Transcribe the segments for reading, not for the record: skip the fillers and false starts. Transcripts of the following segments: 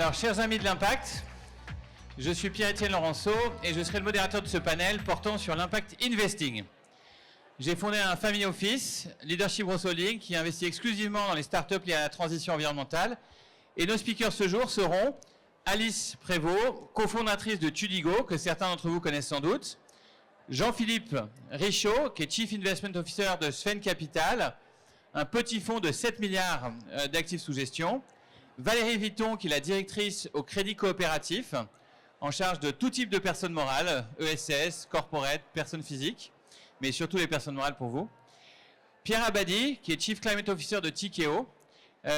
Alors, chers amis de l'Impact, je suis Pierre-Étienne Laurenceau et je serai le modérateur de ce panel portant sur l'impact investing. J'ai fondé un family office, Leadership Growth Holding, qui investit exclusivement dans les startups liées à la transition environnementale. Et nos speakers ce jour seront Alice Prévost, cofondatrice de Tudigo, que certains d'entre vous connaissent sans doute, Jean-Philippe Richaud, qui est Chief Investment Officer de Sven Capital, un petit fonds de 7 milliards d'actifs sous gestion, Valérie Vitton, qui est la directrice au Crédit Coopératif, en charge de tout type de personnes morales, ESS, corporate, personnes physiques, mais surtout les personnes morales pour vous. Pierre Abadi, qui est Chief Climate Officer de Tikeo.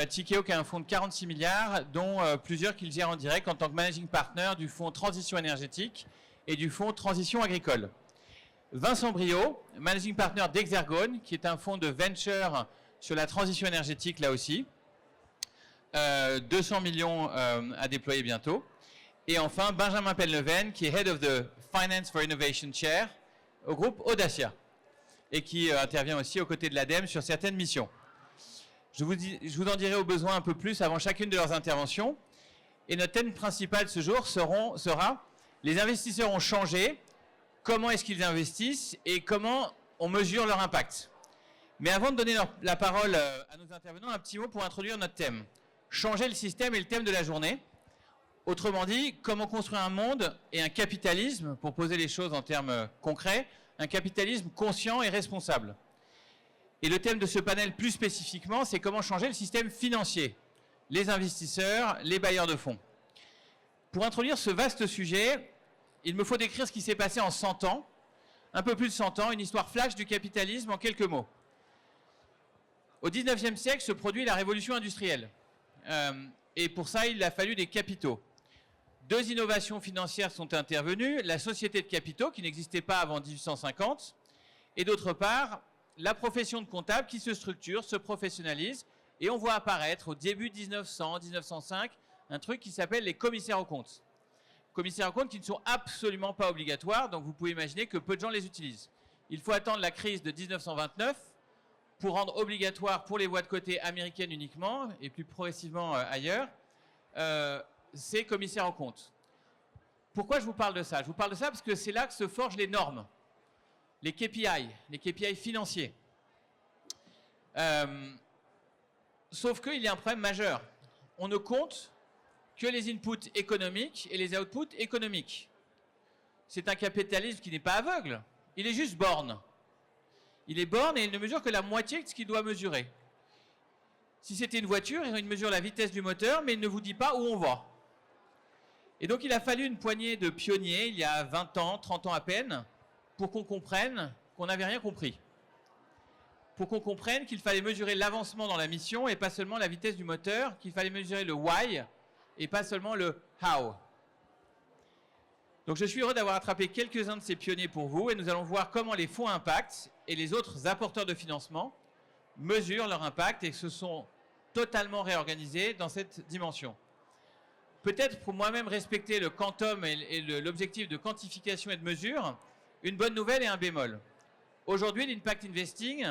Tikeo qui a un fonds de 46 milliards, dont plusieurs qu'il gère en direct en tant que managing partner du fonds Transition énergétique et du fonds Transition agricole. Vincent Briot, managing partner d'Hexergone, qui est un fonds de venture sur la transition énergétique là aussi. 200 millions à déployer bientôt. Et enfin, Benjamin Penleven, qui est Head of the Finance for Innovation Chair au groupe Audacia et qui intervient aussi aux côtés de l'ADEME sur certaines missions. Je vous en dirai au besoin un peu plus avant chacune de leurs interventions. Et notre thème principal ce jour sera les investisseurs ont changé, comment est-ce qu'ils investissent et comment on mesure leur impact. Mais avant de donner la parole à nos intervenants, un petit mot pour introduire notre thème. Changer le système est le thème de la journée. Autrement dit, comment construire un monde et un capitalisme, pour poser les choses en termes concrets, un capitalisme conscient et responsable. Et le thème de ce panel plus spécifiquement, c'est comment changer le système financier, les investisseurs, les bailleurs de fonds. Pour introduire ce vaste sujet, il me faut décrire ce qui s'est passé en 100 ans, un peu plus de 100 ans, une histoire flash du capitalisme en quelques mots. Au 19e siècle se produit la révolution industrielle. Et pour ça, il a fallu des capitaux. Deux innovations financières sont intervenues, la société de capitaux, qui n'existait pas avant 1850, et d'autre part, la profession de comptable qui se structure, se professionnalise, et on voit apparaître au début 1900, 1905, un truc qui s'appelle les commissaires aux comptes. Commissaires aux comptes qui ne sont absolument pas obligatoires, donc vous pouvez imaginer que peu de gens les utilisent. Il faut attendre la crise de 1929 pour rendre obligatoire pour les voies de côté américaines uniquement, et plus progressivement ailleurs, ces commissaires aux comptes. Pourquoi je vous parle de ça? Je vous parle de ça parce que c'est là que se forgent les normes, les KPI financiers. Sauf qu'il y a un problème majeur. On ne compte que les inputs économiques et les outputs économiques. C'est un capitalisme qui n'est pas aveugle, il est juste borne. Il est borne et il ne mesure que la moitié de ce qu'il doit mesurer. Si c'était une voiture, il mesure la vitesse du moteur, mais il ne vous dit pas où on va. Et donc il a fallu une poignée de pionniers, il y a 20 ans, 30 ans à peine, pour qu'on comprenne qu'on n'avait rien compris. Pour qu'on comprenne qu'il fallait mesurer l'avancement dans la mission et pas seulement la vitesse du moteur, qu'il fallait mesurer le why et pas seulement le how. Donc je suis heureux d'avoir attrapé quelques-uns de ces pionniers pour vous et nous allons voir comment les fonds impact et les autres apporteurs de financement mesurent leur impact et se sont totalement réorganisés dans cette dimension. Peut-être pour moi-même respecter le quantum et l'objectif de quantification et de mesure, une bonne nouvelle et un bémol. Aujourd'hui, l'impact investing,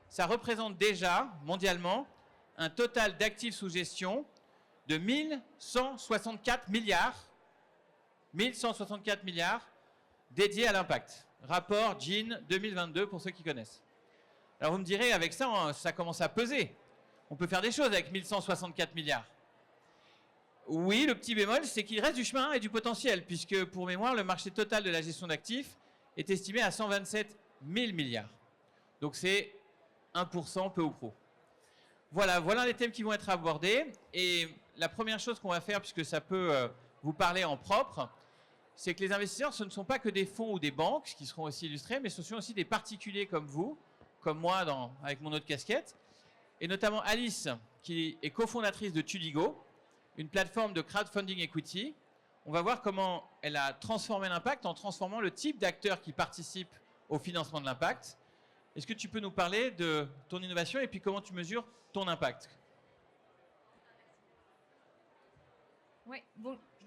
ça représente déjà, mondialement, un total d'actifs sous gestion de 1164 milliards 1164 milliards dédiés à l'impact. Rapport Jean 2022 pour ceux qui connaissent. Alors vous me direz, avec ça, ça commence à peser. On peut faire des choses avec 1164 milliards. Oui, le petit bémol, c'est qu'il reste du chemin et du potentiel, puisque pour mémoire, le marché total de la gestion d'actifs est estimé à 127 000 milliards. Donc c'est 1% peu ou prou. Voilà les thèmes qui vont être abordés. Et la première chose qu'on va faire, puisque ça peut vous parler en propre, c'est que les investisseurs, ce ne sont pas que des fonds ou des banques, qui seront aussi illustrés, mais ce sont aussi des particuliers comme vous, comme moi avec mon autre casquette, et notamment Alice, qui est cofondatrice de Tudigo, une plateforme de crowdfunding equity. On va voir comment elle a transformé l'impact en transformant le type d'acteurs qui participent au financement de l'impact. Est-ce que tu peux nous parler de ton innovation et puis comment tu mesures ton impact? Oui,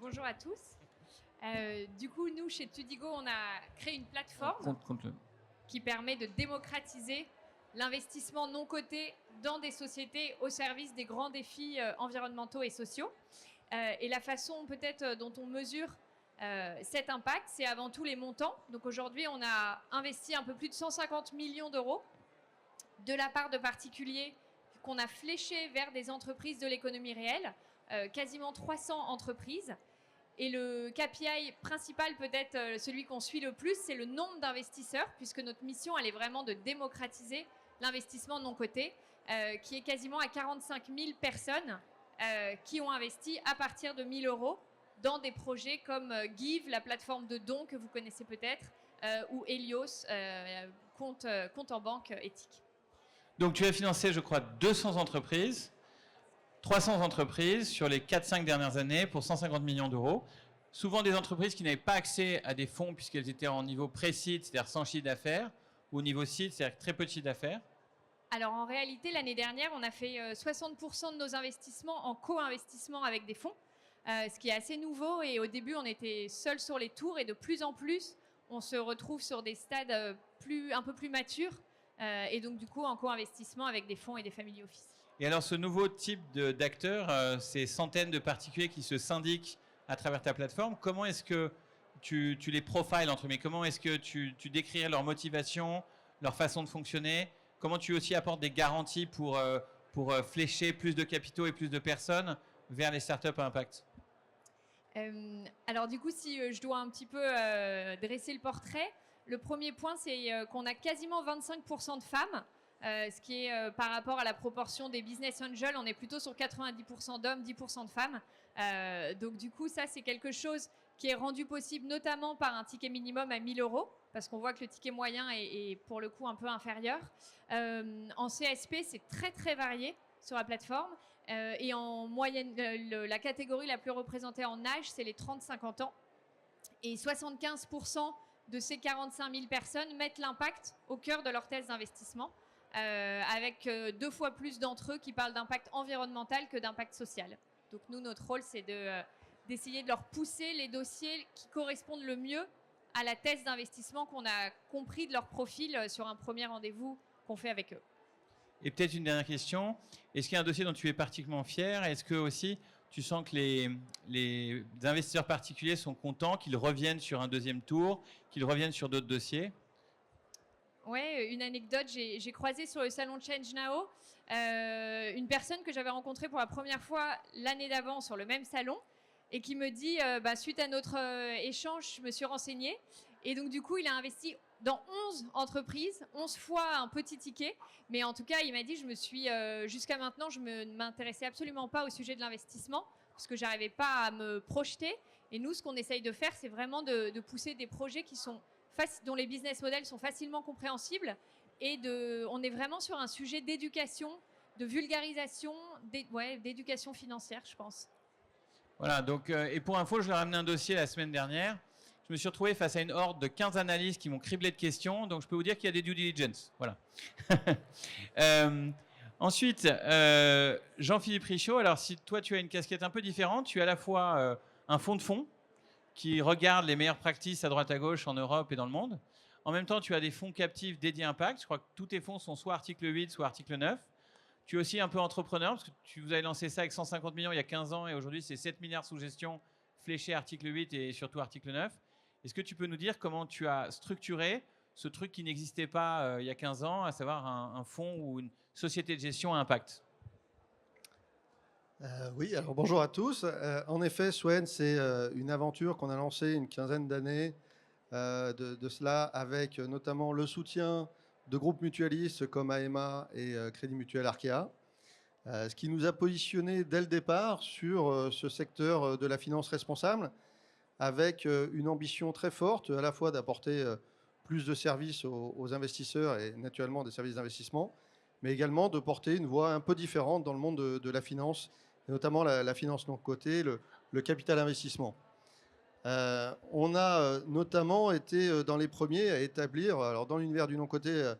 bonjour à tous. Du coup, nous, chez Tudigo, on a créé une plateforme qui permet de démocratiser l'investissement non coté dans des sociétés au service des grands défis environnementaux et sociaux. Et la façon peut-être dont on mesure cet impact, c'est avant tout les montants. Donc aujourd'hui, on a investi un peu plus de 150 millions d'euros de la part de particuliers qu'on a fléchés vers des entreprises de l'économie réelle, quasiment 300 entreprises. Et le KPI principal, peut-être celui qu'on suit le plus, c'est le nombre d'investisseurs, puisque notre mission, elle est vraiment de démocratiser l'investissement non coté, qui est quasiment à 45 000 personnes qui ont investi à partir de 1 000 euros dans des projets comme Give, la plateforme de dons que vous connaissez peut-être, ou Helios, compte en banque éthique. Donc tu as financé, je crois, 200 entreprises. 300 entreprises sur les 4-5 dernières années pour 150 millions d'euros. Souvent des entreprises qui n'avaient pas accès à des fonds puisqu'elles étaient en niveau pré-seed, c'est-à-dire sans chiffre d'affaires, ou au niveau seed, c'est-à-dire très peu de chiffre d'affaires. Alors en réalité, l'année dernière, on a fait 60% de nos investissements en co-investissement avec des fonds, ce qui est assez nouveau. Et au début, on était seul sur les tours et de plus en plus, on se retrouve sur des stades un peu plus matures et donc du coup en co-investissement avec des fonds et des family office. Et alors, ce nouveau type d'acteurs, ces centaines de particuliers qui se syndiquent à travers ta plateforme, comment est-ce que tu les profiles entre eux? Comment est-ce que tu décrirais leur motivation, leur façon de fonctionner? Comment tu aussi apportes des garanties pour flécher plus de capitaux et plus de personnes vers les startups à impact? Alors du coup, si je dois un petit peu dresser le portrait, le premier point, c'est qu'on a quasiment 25% de femmes. Ce qui est par rapport à la proportion des business angels, on est plutôt sur 90% d'hommes, 10% de femmes. Donc du coup, ça c'est quelque chose qui est rendu possible notamment par un ticket minimum à 1 000 euros, parce qu'on voit que le ticket moyen est pour le coup un peu inférieur. En CSP, c'est très très varié sur la plateforme. Et en moyenne, la catégorie la plus représentée en âge, c'est les 30-50 ans. Et 75% de ces 45 000 personnes mettent l'impact au cœur de leur thèse d'investissement. Avec 2 fois plus d'entre eux qui parlent d'impact environnemental que d'impact social. Donc nous, notre rôle, c'est d'essayer de leur pousser les dossiers qui correspondent le mieux à la thèse d'investissement qu'on a compris de leur profil sur un premier rendez-vous qu'on fait avec eux. Et peut-être une dernière question, est-ce qu'il y a un dossier dont tu es particulièrement fier? Est-ce que aussi tu sens que les investisseurs particuliers sont contents qu'ils reviennent sur un deuxième tour, qu'ils reviennent sur d'autres dossiers? Ouais, une anecdote, j'ai croisé sur le salon Change Now une personne que j'avais rencontrée pour la première fois l'année d'avant sur le même salon et qui me dit, suite à notre échange, je me suis renseignée et donc du coup, il a investi dans 11 entreprises, 11 fois un petit ticket, mais en tout cas, il m'a dit, jusqu'à maintenant, je ne m'intéressais absolument pas au sujet de l'investissement parce que j'arrivais pas à me projeter. Et nous, ce qu'on essaye de faire, c'est vraiment de pousser des projets qui sont dont les business models sont facilement compréhensibles et on est vraiment sur un sujet d'éducation, de vulgarisation, d'éducation financière, je pense. Voilà, donc, et pour info, je leur ai amené un dossier la semaine dernière. Je me suis retrouvé face à une horde de 15 analystes qui m'ont criblé de questions, donc je peux vous dire qu'il y a des due diligence. Voilà. Ensuite, Jean-Philippe Richaud, alors si toi tu as une casquette un peu différente, tu as à la fois un fonds de fonds qui regarde les meilleures practices à droite à gauche en Europe et dans le monde. En même temps, tu as des fonds captifs dédiés à Impact. Je crois que tous tes fonds sont soit article 8, soit article 9. Tu es aussi un peu entrepreneur, parce que vous avez lancé ça avec 150 millions il y a 15 ans, et aujourd'hui, c'est 7 milliards sous gestion, fléchés article 8 et surtout article 9. Est-ce que tu peux nous dire comment tu as structuré ce truc qui n'existait pas il y a 15 ans, à savoir un fonds ou une société de gestion à impact? Oui, alors bonjour à tous. En effet, Swen, c'est une aventure qu'on a lancée une quinzaine d'années de cela, avec notamment le soutien de groupes mutualistes comme AMA et Crédit Mutuel Arkea, ce qui nous a positionnés dès le départ sur ce secteur de la finance responsable, avec une ambition très forte, à la fois d'apporter plus de services aux investisseurs et naturellement des services d'investissement, mais également de porter une voix un peu différente dans le monde de la finance, et notamment la finance non cotée, le capital investissement. On a notamment été dans les premiers à établir, alors dans l'univers du non coté,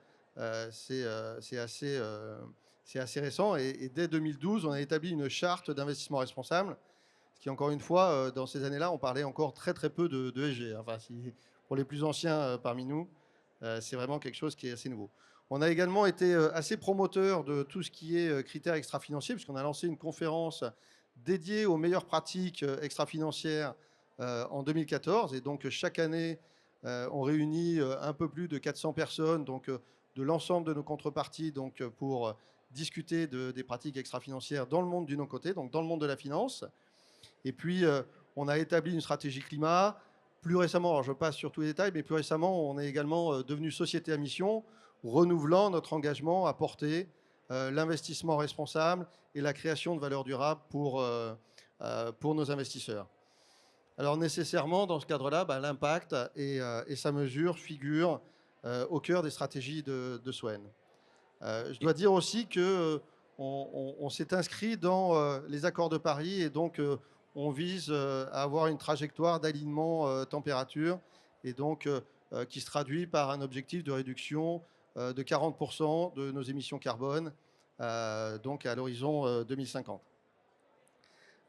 c'est assez récent, et dès 2012, on a établi une charte d'investissement responsable, ce qui, encore une fois, dans ces années-là, on parlait encore très très peu de ESG. Enfin, pour les plus anciens parmi nous, c'est vraiment quelque chose qui est assez nouveau. On a également été assez promoteur de tout ce qui est critères extra-financiers, puisqu'on a lancé une conférence dédié aux meilleures pratiques extra-financières en 2014. Et donc, chaque année, on réunit un peu plus de 400 personnes, donc de l'ensemble de nos contreparties, donc pour discuter des pratiques extra-financières dans le monde du non-coté, donc dans le monde de la finance. Et puis, on a établi une stratégie climat. Plus récemment, alors je passe sur tous les détails, mais plus récemment, on est également devenu société à mission, renouvelant notre engagement à porter l'investissement responsable et la création de valeur durable pour nos investisseurs. Alors nécessairement, dans ce cadre-là, l'impact et sa mesure figurent au cœur des stratégies de Swen. Je dois dire aussi qu'on s'est inscrit dans les accords de Paris et donc on vise à avoir une trajectoire d'alignement température et donc qui se traduit par un objectif de réduction de 40% de nos émissions carbone donc à l'horizon 2050.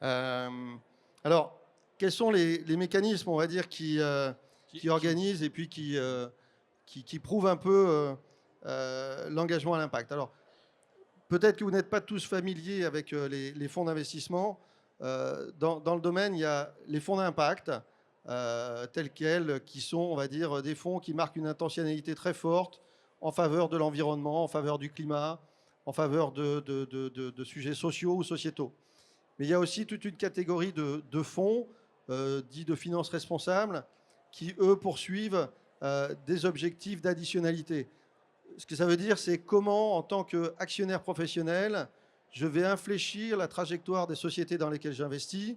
Alors, quels sont les mécanismes, on va dire, qui organisent et puis qui prouvent un peu l'engagement à l'impact? Alors, peut-être que vous n'êtes pas tous familiers avec les fonds d'investissement. Dans le domaine, il y a les fonds d'impact, tels quels, qui sont, on va dire, des fonds qui marquent une intentionnalité très forte en faveur de l'environnement, en faveur du climat, en faveur de sujets sociaux ou sociétaux. Mais il y a aussi toute une catégorie de fonds dits de finances responsables qui, eux, poursuivent des objectifs d'additionnalité. Ce que ça veut dire, c'est comment, en tant qu'actionnaire professionnel, je vais infléchir la trajectoire des sociétés dans lesquelles j'investis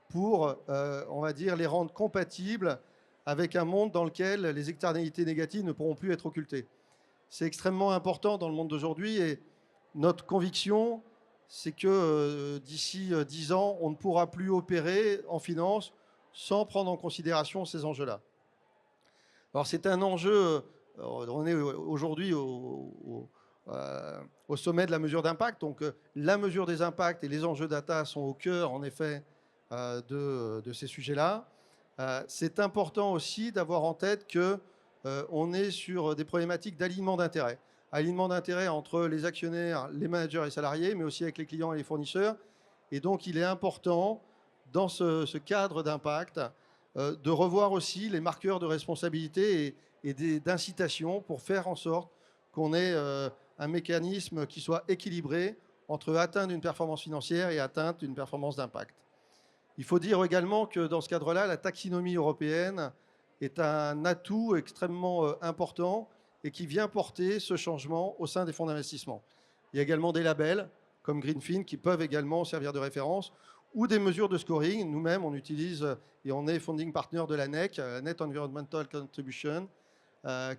pour, on va dire, les rendre compatibles avec un monde dans lequel les externalités négatives ne pourront plus être occultées. C'est extrêmement important dans le monde d'aujourd'hui et notre conviction, c'est que d'ici 10 ans, on ne pourra plus opérer en finance sans prendre en considération ces enjeux-là. Alors c'est un enjeu, on est aujourd'hui au sommet de la mesure d'impact, donc la mesure des impacts et les enjeux data sont au cœur en effet de ces sujets-là. C'est important aussi d'avoir en tête qu'on est sur des problématiques d'alignement d'intérêts. Alignement d'intérêts entre les actionnaires, les managers et les salariés, mais aussi avec les clients et les fournisseurs. Et donc, il est important, dans ce cadre d'impact, de revoir aussi les marqueurs de responsabilité et d'incitation pour faire en sorte qu'on ait un mécanisme qui soit équilibré entre atteinte d'une performance financière et atteinte d'une performance d'impact. Il faut dire également que dans ce cadre-là, la taxinomie européenne est un atout extrêmement important et qui vient porter ce changement au sein des fonds d'investissement. Il y a également des labels comme Greenfin qui peuvent également servir de référence ou des mesures de scoring. Nous-mêmes, on utilise et on est founding partner de la NEC, Net Environmental Contribution,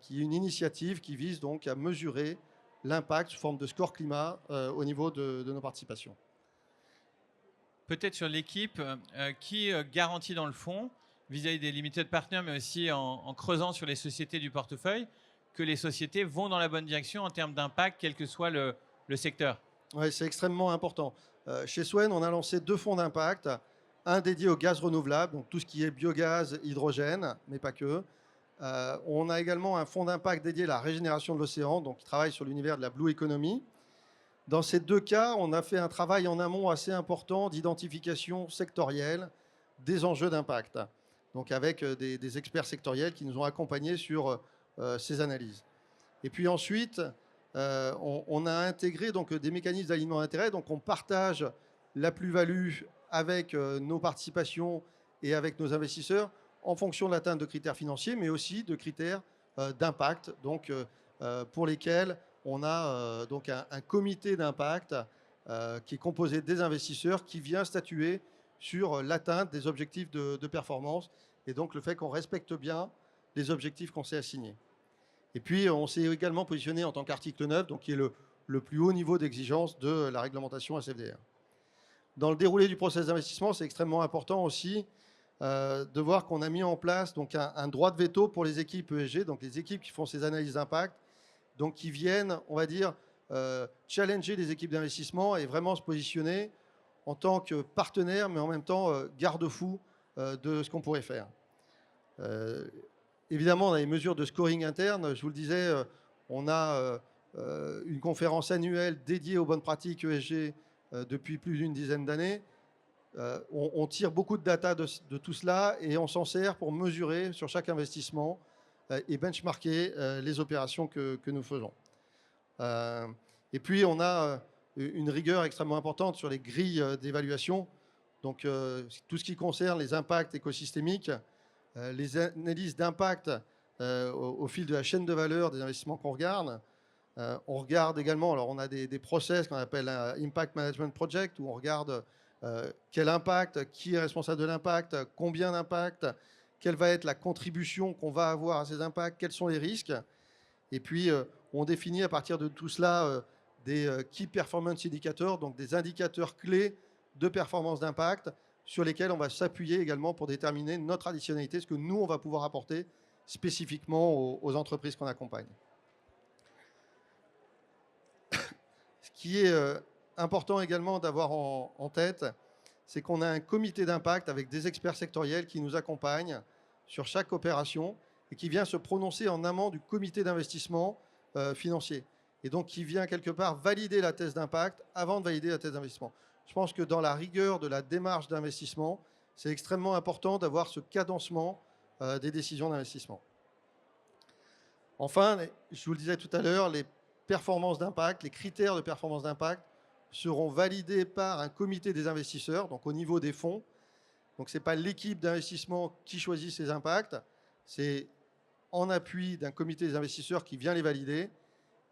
qui est une initiative qui vise donc à mesurer l'impact sous forme de score climat au niveau de nos participations. Peut-être sur l'équipe, qui garantit dans le fond, vis-à-vis des limited partners, mais aussi en creusant sur les sociétés du portefeuille, que les sociétés vont dans la bonne direction en termes d'impact, quel que soit le secteur? Oui, c'est extrêmement important. Chez Swen, on a lancé 2 fonds d'impact, un dédié au gaz renouvelable, donc tout ce qui est biogaz, hydrogène, mais pas que. On a également un fonds d'impact dédié à la régénération de l'océan, donc qui travaille sur l'univers de la Blue Economy. Dans ces 2 cas, on a fait un travail en amont assez important d'identification sectorielle des enjeux d'impact, donc avec des experts sectoriels qui nous ont accompagnés sur ces analyses. Et puis ensuite, on a intégré donc des mécanismes d'alignement d'intérêt, donc on partage la plus-value avec nos participations et avec nos investisseurs en fonction de l'atteinte de critères financiers, mais aussi de critères d'impact, donc pour lesquels on a donc un comité d'impact qui est composé des investisseurs qui vient statuer sur l'atteinte des objectifs de performance et donc le fait qu'on respecte bien les objectifs qu'on s'est assignés. Et puis, on s'est également positionné en tant qu'article 9, donc qui est le plus haut niveau d'exigence de la réglementation SFDR. Dans le déroulé du processus d'investissement, c'est extrêmement important aussi de voir qu'on a mis en place donc, un droit de veto pour les équipes ESG, donc les équipes qui font ces analyses d'impact, donc qui viennent, on va dire, challenger les équipes d'investissement et vraiment se positionner en tant que partenaire, mais en même temps garde-fou de ce qu'on pourrait faire. Évidemment, on a les mesures de scoring interne. Je vous le disais, on a une conférence annuelle dédiée aux bonnes pratiques ESG depuis plus d'une dizaine d'années. On tire beaucoup de data de tout cela et on s'en sert pour mesurer sur chaque investissement et benchmarker les opérations que nous faisons. Et puis, on a une rigueur extrêmement importante sur les grilles d'évaluation. Donc, tout ce qui concerne les impacts écosystémiques, les analyses d'impact au fil de la chaîne de valeur des investissements qu'on regarde. On regarde également, alors on a des process qu'on appelle un Impact Management Project, où on regarde quel impact, qui est responsable de l'impact, combien d'impact, quelle va être la contribution qu'on va avoir à ces impacts, quels sont les risques. Et puis, on définit à partir de tout cela des Key Performance Indicators, donc des indicateurs clés de performance d'impact sur lesquels on va s'appuyer également pour déterminer notre additionnalité, ce que nous, on va pouvoir apporter spécifiquement aux entreprises qu'on accompagne. Ce qui est important également d'avoir en tête, c'est qu'on a un comité d'impact avec des experts sectoriels qui nous accompagnent sur chaque opération et qui vient se prononcer en amont du comité d'investissement financier. Et donc, qui vient quelque part valider la thèse d'impact avant de valider la thèse d'investissement. Je pense que dans la rigueur de la démarche d'investissement, c'est extrêmement important d'avoir ce cadencement des décisions d'investissement. Enfin, je vous le disais tout à l'heure, les performances d'impact, les critères de performance d'impact seront validés par un comité des investisseurs, donc au niveau des fonds. Donc, ce n'est pas l'équipe d'investissement qui choisit ces impacts, c'est en appui d'un comité des investisseurs qui vient les valider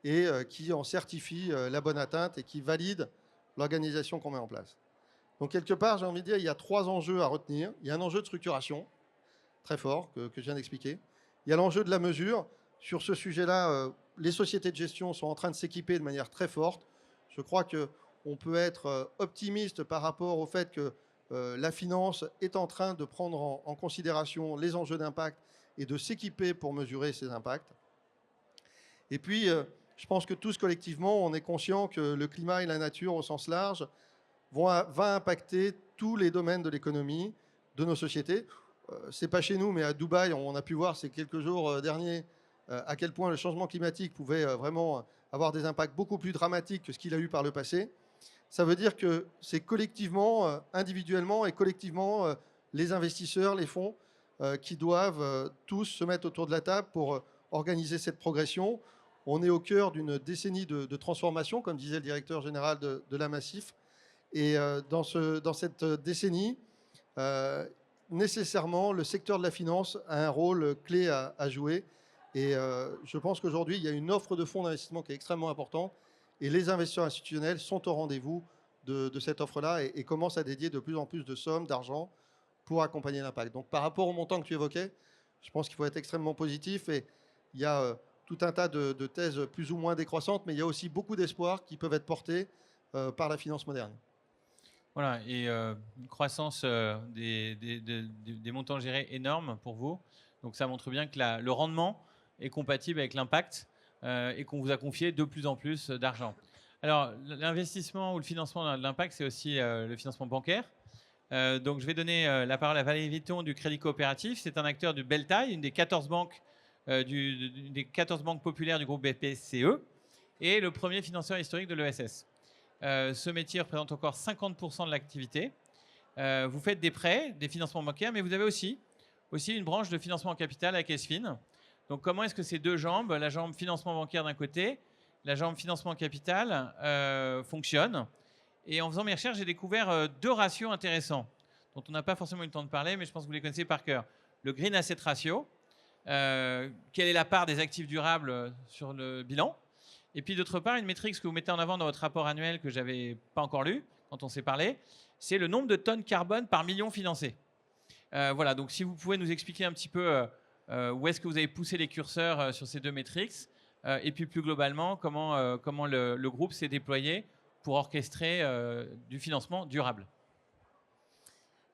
et qui en certifie la bonne atteinte et qui valide l'organisation qu'on met en place. Donc, quelque part, j'ai envie de dire, il y a 3 enjeux à retenir. Il y a un enjeu de structuration, très fort, que je viens d'expliquer. Il y a l'enjeu de la mesure. Sur ce sujet-là, les sociétés de gestion sont en train de s'équiper de manière très forte. Je crois qu'on peut être optimiste par rapport au fait que la finance est en train de prendre en considération les enjeux d'impact et de s'équiper pour mesurer ces impacts. Et puis, je pense que tous collectivement, on est conscient que le climat et la nature au sens large va impacter tous les domaines de l'économie, de nos sociétés. C'est pas chez nous, mais à Dubaï, on a pu voir ces quelques jours derniers à quel point le changement climatique pouvait vraiment avoir des impacts beaucoup plus dramatiques que ce qu'il a eu par le passé. Ça veut dire que c'est collectivement, individuellement et collectivement, les investisseurs, les fonds, qui doivent tous se mettre autour de la table pour organiser cette progression. On est au cœur d'une décennie de transformation, comme disait le directeur général de la Massif. Et dans cette décennie, nécessairement, le secteur de la finance a un rôle clé à jouer. Et je pense qu'aujourd'hui, il y a une offre de fonds d'investissement qui est extrêmement importante. Et les investisseurs institutionnels sont au rendez-vous de cette offre-là et commencent à dédier de plus en plus de sommes, d'argent pour accompagner l'impact. Donc, par rapport au montant que tu évoquais, je pense qu'il faut être extrêmement positif. Et il y a tout un tas de thèses plus ou moins décroissantes, mais il y a aussi beaucoup d'espoirs qui peuvent être portés par la finance moderne. Voilà, et une croissance des montants gérés énorme pour vous. Donc ça montre bien que le rendement est compatible avec l'impact et qu'on vous a confié de plus en plus d'argent. Alors, l'investissement ou le financement de l'impact, c'est aussi le financement bancaire. Donc, je vais donner la parole à Valérie Vitton du Crédit Coopératif. C'est un acteur de belle taille, une des 14 banques, des 14 banques populaires du groupe BPCE et le premier financeur historique de l'ESS. Ce métier représente encore 50% de l'activité. Vous faites des prêts, des financements bancaires, mais vous avez aussi une branche de financement en capital avec ESFIN. Donc, comment est-ce que ces deux jambes, la jambe financement bancaire d'un côté, la jambe financement capital, fonctionnent? Et en faisant mes recherches, j'ai découvert 2 ratios intéressants dont on n'a pas forcément eu le temps de parler, mais je pense que vous les connaissez par cœur. Le Green Asset Ratio, quelle est la part des actifs durables sur le bilan? Et puis d'autre part, une métrique que vous mettez en avant dans votre rapport annuel que je n'avais pas encore lu quand on s'est parlé, c'est le nombre de tonnes carbone par million financé. Voilà, donc si vous pouvez nous expliquer un petit peu où est-ce que vous avez poussé les curseurs sur ces 2 métriques, et puis plus globalement, comment le groupe s'est déployé pour orchestrer du financement durable.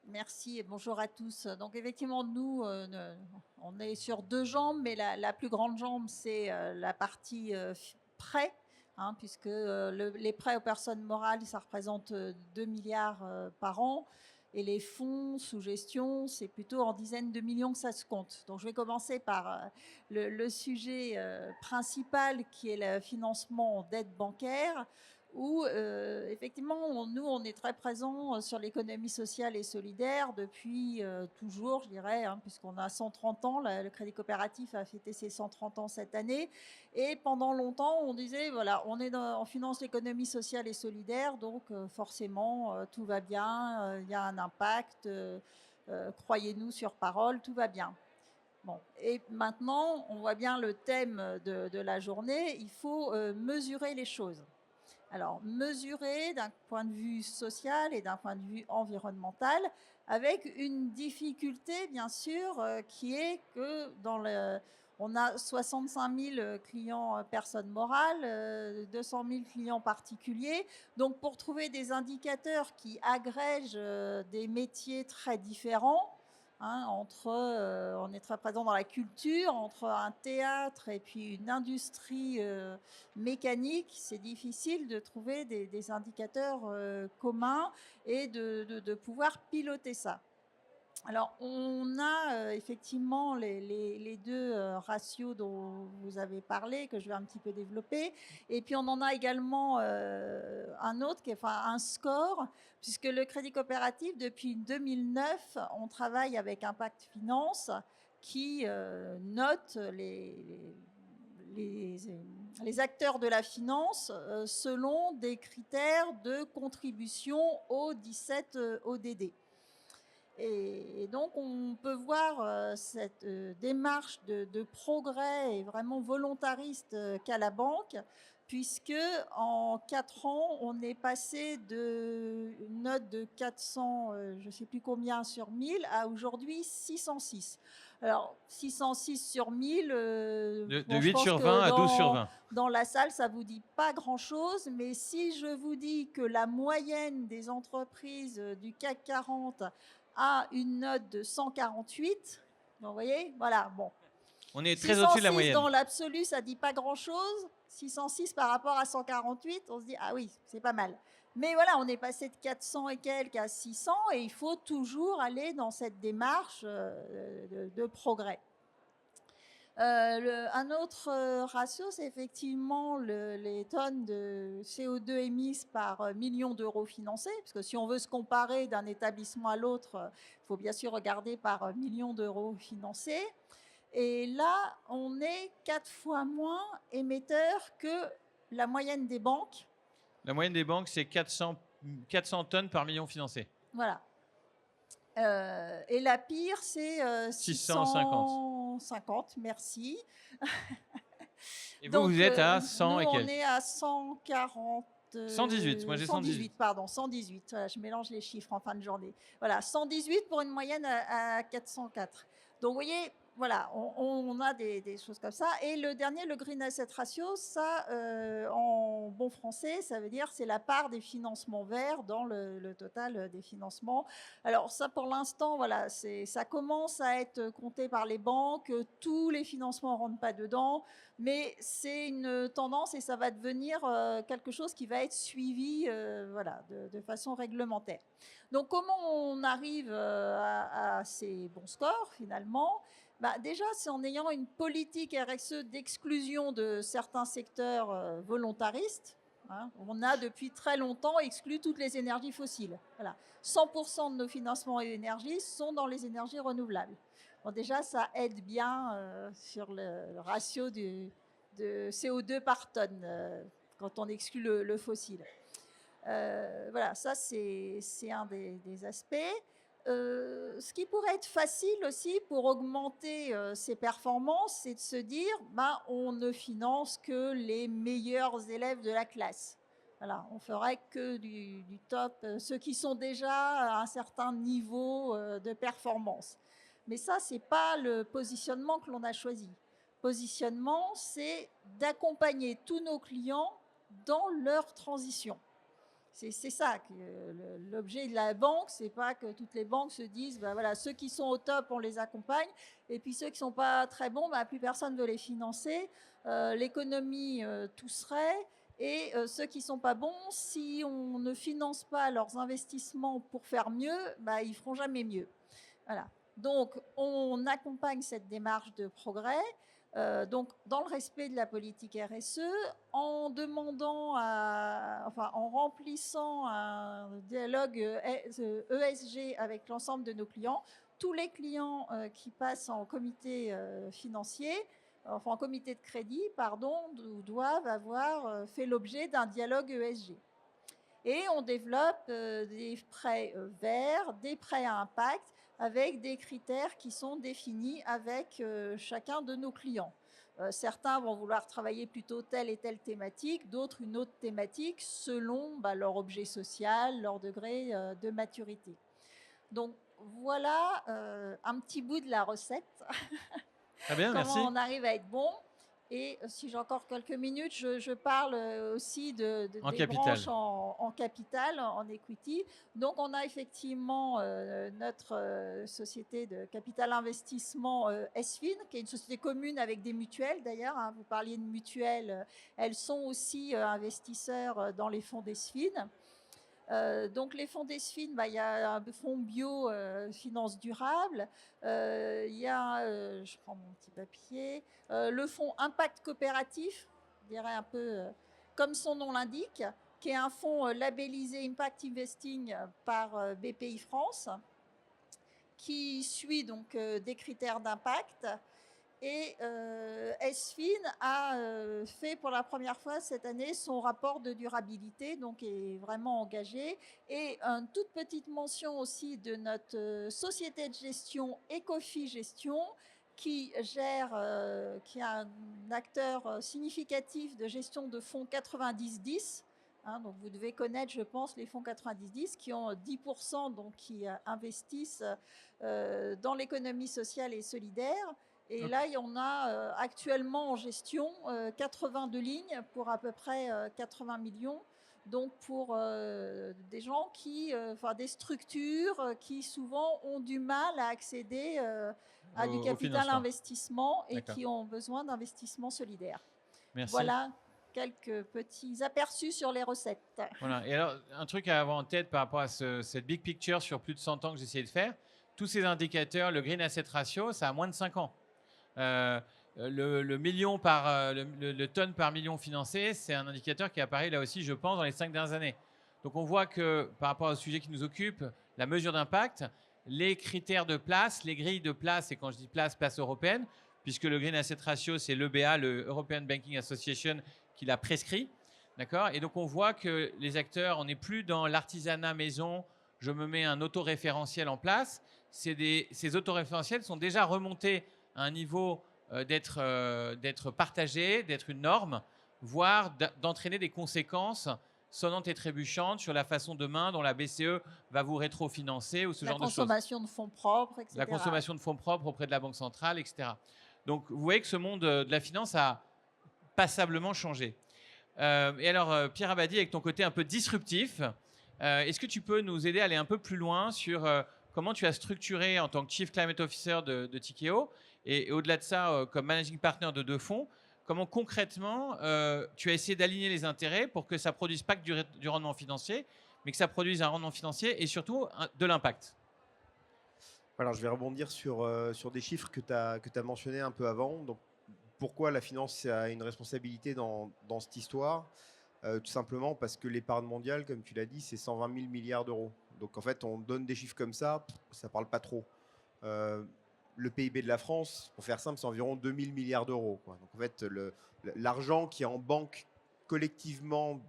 Merci et bonjour à tous. Donc effectivement, nous, on est sur 2 jambes, mais la plus grande jambe, c'est la partie prêts, hein, puisque les prêts aux personnes morales, ça représente 2 milliards par an. Et les fonds sous gestion, c'est plutôt en dizaines de millions que ça se compte. Donc je vais commencer par le sujet principal qui est le financement en dette bancaire. où effectivement, nous, on est très présents sur l'économie sociale et solidaire depuis toujours, je dirais, hein, puisqu'on a 130 ans. Le Crédit Coopératif a fêté ses 130 ans cette année. Et pendant longtemps, on disait, voilà, on finance l'économie sociale et solidaire, donc forcément, tout va bien, il y a un impact, croyez-nous sur parole, tout va bien. Bon. Et maintenant, on voit bien le thème de la journée, il faut mesurer les choses. Alors, mesurer d'un point de vue social et d'un point de vue environnemental, avec une difficulté, bien sûr, qui est que on a 65 000 clients personnes morales, 200 000 clients particuliers. Donc, pour trouver des indicateurs qui agrègent des métiers très différents, hein, on est très présent dans la culture, entre un théâtre et puis une industrie mécanique, c'est difficile de trouver des indicateurs communs et de pouvoir piloter ça. Alors, on a effectivement les deux ratios dont vous avez parlé, que je vais un petit peu développer. Et puis, on en a également un autre, qui est un score, puisque le Crédit Coopératif, depuis 2009, on travaille avec Impact Finance, qui note les acteurs de la finance selon des critères de contribution aux 17 ODD. Et donc, on peut voir cette démarche de progrès et vraiment volontariste qu'a la banque, puisque en 4 ans, on est passé d'une note de 400, je ne sais plus combien sur 1000, à aujourd'hui 606. Alors, 606 sur 1000... de 8 sur 20 à 12 sur 20. Dans la salle, ça ne vous dit pas grand-chose, mais si je vous dis que la moyenne des entreprises du CAC 40 a une note de 148. Vous voyez, voilà, bon. On est très au-dessus de la 606 moyenne. dans l'absolu, ça ne dit pas grand-chose. 606 par rapport à 148, on se dit, ah oui, c'est pas mal. Mais voilà, on est passé de 400 et quelques à 600 et il faut toujours aller dans cette démarche de progrès. Un autre ratio, c'est effectivement les tonnes de CO2 émises par million d'euros financés, parce que si on veut se comparer d'un établissement à l'autre, il faut bien sûr regarder par million d'euros financés. Et là, on est 4 fois moins émetteur que la moyenne des banques. La moyenne des banques, c'est 400 tonnes par million financé. Voilà. Et la pire, c'est 650, merci. Et vous, vous êtes à 100 nous, et quelques. On est à 140. 118, moi j'ai 118. Pardon, 118. Voilà, je mélange les chiffres en fin de journée. Voilà, 118 pour une moyenne à 404. Donc, vous voyez, voilà, on a des choses comme ça. Et le dernier, le Green Asset Ratio, ça, en bon français, ça veut dire c'est la part des financements verts dans le total des financements. Alors ça, pour l'instant, voilà, ça commence à être compté par les banques. Tous les financements ne rentrent pas dedans, mais c'est une tendance et ça va devenir quelque chose qui va être suivi voilà, de façon réglementaire. Donc comment on arrive à ces bons scores finalement ? Déjà, c'est en ayant une politique RSE d'exclusion de certains secteurs volontaristes. Hein. On a depuis très longtemps exclu toutes les énergies fossiles. Voilà. 100% de nos financements et énergie sont dans les énergies renouvelables. Bon, déjà, ça aide bien sur le ratio de CO2 par tonne quand on exclut le fossile. Voilà, ça c'est un des aspects. Ce qui pourrait être facile aussi pour augmenter ses performances, c'est de se dire on ne finance que les meilleurs élèves de la classe. Voilà, on ferait que du top, ceux qui sont déjà à un certain niveau de performance. Mais ça, c'est pas le positionnement que l'on a choisi. Positionnement, c'est d'accompagner tous nos clients dans leur transition. C'est ça, l'objet de la banque, c'est pas que toutes les banques se disent, voilà, ceux qui sont au top, on les accompagne, et puis ceux qui sont pas très bons, plus personne ne veut les financer, l'économie tousserait, et ceux qui sont pas bons, si on ne finance pas leurs investissements pour faire mieux, ils feront jamais mieux. Voilà. Donc, on accompagne cette démarche de progrès. Donc, dans le respect de la politique RSE, en en remplissant un dialogue ESG avec l'ensemble de nos clients, tous les clients qui passent en comité financier, enfin en comité de crédit, pardon, doivent avoir fait l'objet d'un dialogue ESG. Et on développe des prêts verts, des prêts à impact, avec des critères qui sont définis avec chacun de nos clients. Certains vont vouloir travailler plutôt telle et telle thématique, d'autres une autre thématique, selon leur objet social, leur degré de maturité. Donc voilà un petit bout de la recette. Très bien, Comment merci. on arrive à être bon. Et si j'ai encore quelques minutes, je parle aussi des capital. branches en capital, en equity. Donc, on a effectivement notre société de capital investissement SFIN, qui est une société commune avec des mutuelles d'ailleurs. Hein, vous parliez de mutuelles, elles sont aussi investisseurs dans les fonds d'SFIN. Donc les fonds d'ESFIN, il y a un fonds bio finance durable, il y a, je prends mon petit papier, le fonds impact coopératif, je dirais un peu comme son nom l'indique, qui est un fonds labellisé Impact Investing par BPI France, qui suit donc des critères d'impact. Et SFIN a fait pour la première fois cette année son rapport de durabilité, donc est vraiment engagé. Et une toute petite mention aussi de notre société de gestion Ecofi Gestion, qui gère, qui est un acteur significatif de gestion de fonds 90-10. Hein, donc vous devez connaître, je pense, les fonds 90-10 qui ont 10%, donc qui investissent dans l'économie sociale et solidaire. Et là, on a actuellement en gestion 82 lignes pour à peu près 80 millions. Donc pour des gens des structures qui souvent ont du mal à accéder à du capital investissement et qui ont besoin d'investissements solidaires. Merci. Voilà quelques petits aperçus sur les recettes. Voilà. Et alors, un truc à avoir en tête par rapport à cette big picture sur plus de 100 ans que j'essayais de faire, tous ces indicateurs, le Green Asset Ratio, ça a moins de 5 ans. Le million le tonne par million financé, c'est un indicateur qui apparaît là aussi, je pense, dans les 5 dernières années. Donc on voit que par rapport au sujet qui nous occupe, la mesure d'impact, les critères de place, les grilles de place, et quand je dis place, place européenne, puisque le Green Asset Ratio, c'est l'EBA, le European Banking Association, qui l'a prescrit. D'accord ? Et donc on voit que les acteurs, on n'est plus dans l'artisanat maison, je me mets un autoréférentiel en place. Ces autoréférentiels sont déjà remontés à un niveau d'être partagé, d'être une norme, voire d'entraîner des conséquences sonnantes et trébuchantes sur la façon demain dont la BCE va vous rétrofinancer ou ce genre de choses. La consommation de fonds propres, etc. La consommation de fonds propres auprès de la Banque centrale, etc. Donc vous voyez que ce monde de la finance a passablement changé. Et alors, Pierre Abadie, avec ton côté un peu disruptif, est-ce que tu peux nous aider à aller un peu plus loin sur comment tu as structuré en tant que Chief Climate Officer de Tikehau et au-delà de ça, comme Managing Partner de 2 fonds, comment concrètement tu as essayé d'aligner les intérêts pour que ça ne produise pas que du rendement financier, mais que ça produise un rendement financier et surtout de l'impact? Alors, je vais rebondir sur des chiffres que tu as mentionnés un peu avant. Donc, pourquoi la finance a une responsabilité dans cette histoire? Tout simplement parce que l'épargne mondiale, comme tu l'as dit, c'est 120 000 milliards d'euros. Donc en fait, on donne des chiffres comme ça ne parle pas trop. Le PIB de la France, pour faire simple, c'est environ 2 000 milliards d'euros. Donc en fait, l'argent qui est en banque collectivement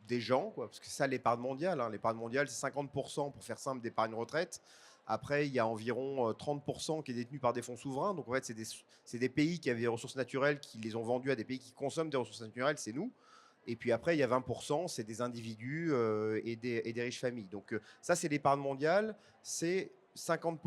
des gens, parce que c'est ça l'épargne mondiale. L'épargne mondiale, c'est 50%, pour faire simple, d'épargne retraite. Après, il y a environ 30% qui est détenu par des fonds souverains. Donc en fait, c'est des pays qui avaient des ressources naturelles, qui les ont vendues à des pays qui consomment des ressources naturelles, c'est nous. Et puis après, il y a 20%, c'est des individus et des riches familles. Donc ça, c'est l'épargne mondiale, c'est 50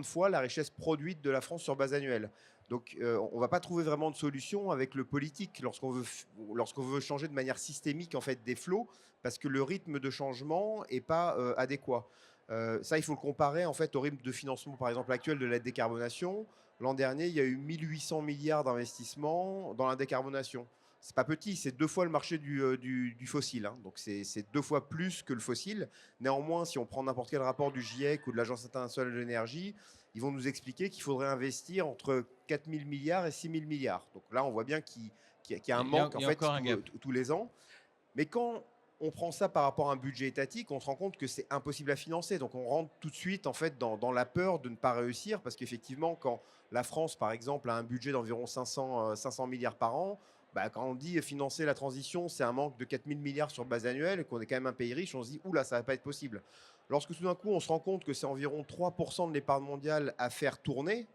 fois la richesse produite de la France sur base annuelle. Donc on ne va pas trouver vraiment de solution avec le politique lorsqu'on veut changer de manière systémique en fait, des flots, parce que le rythme de changement n'est pas adéquat. Ça, il faut le comparer en fait, au rythme de financement, par exemple, actuel de la décarbonation. L'an dernier, il y a eu 1800 milliards d'investissements dans la décarbonation. c'est pas petit, c'est 2 fois le marché du fossile. Hein. Donc c'est 2 fois plus que le fossile. Néanmoins, si on prend n'importe quel rapport du GIEC ou de l'Agence internationale de l'énergie, ils vont nous expliquer qu'il faudrait investir entre 4 000 milliards et 6 000 milliards. Donc là, on voit bien qu'il y a un manque en fait tous les ans. Mais quand on prend ça par rapport à un budget étatique, on se rend compte que c'est impossible à financer. Donc on rentre tout de suite en fait dans la peur de ne pas réussir, parce qu'effectivement, quand la France, par exemple, a un budget d'environ 500 milliards par an, bah, quand on dit financer la transition, c'est un manque de 4 000 milliards sur base annuelle et qu'on est quand même un pays riche, on se dit oula, ça va pas être possible. Lorsque tout d'un coup, on se rend compte que c'est environ 3% de l'épargne mondiale à faire tourner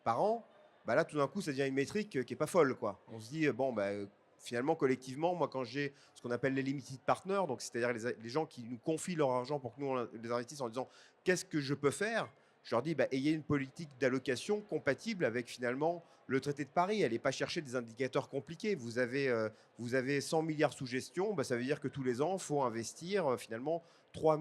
par an, bah là, tout d'un coup, ça devient une métrique qui n'est pas folle, quoi. On se dit, bon, bah, finalement, collectivement, moi, quand j'ai ce qu'on appelle les limited partners, donc c'est-à-dire les gens qui nous confient leur argent pour que nous, on les investisse en disant, qu'est-ce que je peux faire? Je leur dis, bah, ayez une politique d'allocation compatible avec finalement le traité de Paris. Allez pas chercher des indicateurs compliqués. Vous avez 100 milliards sous gestion, bah, ça veut dire que tous les ans, il faut investir finalement 3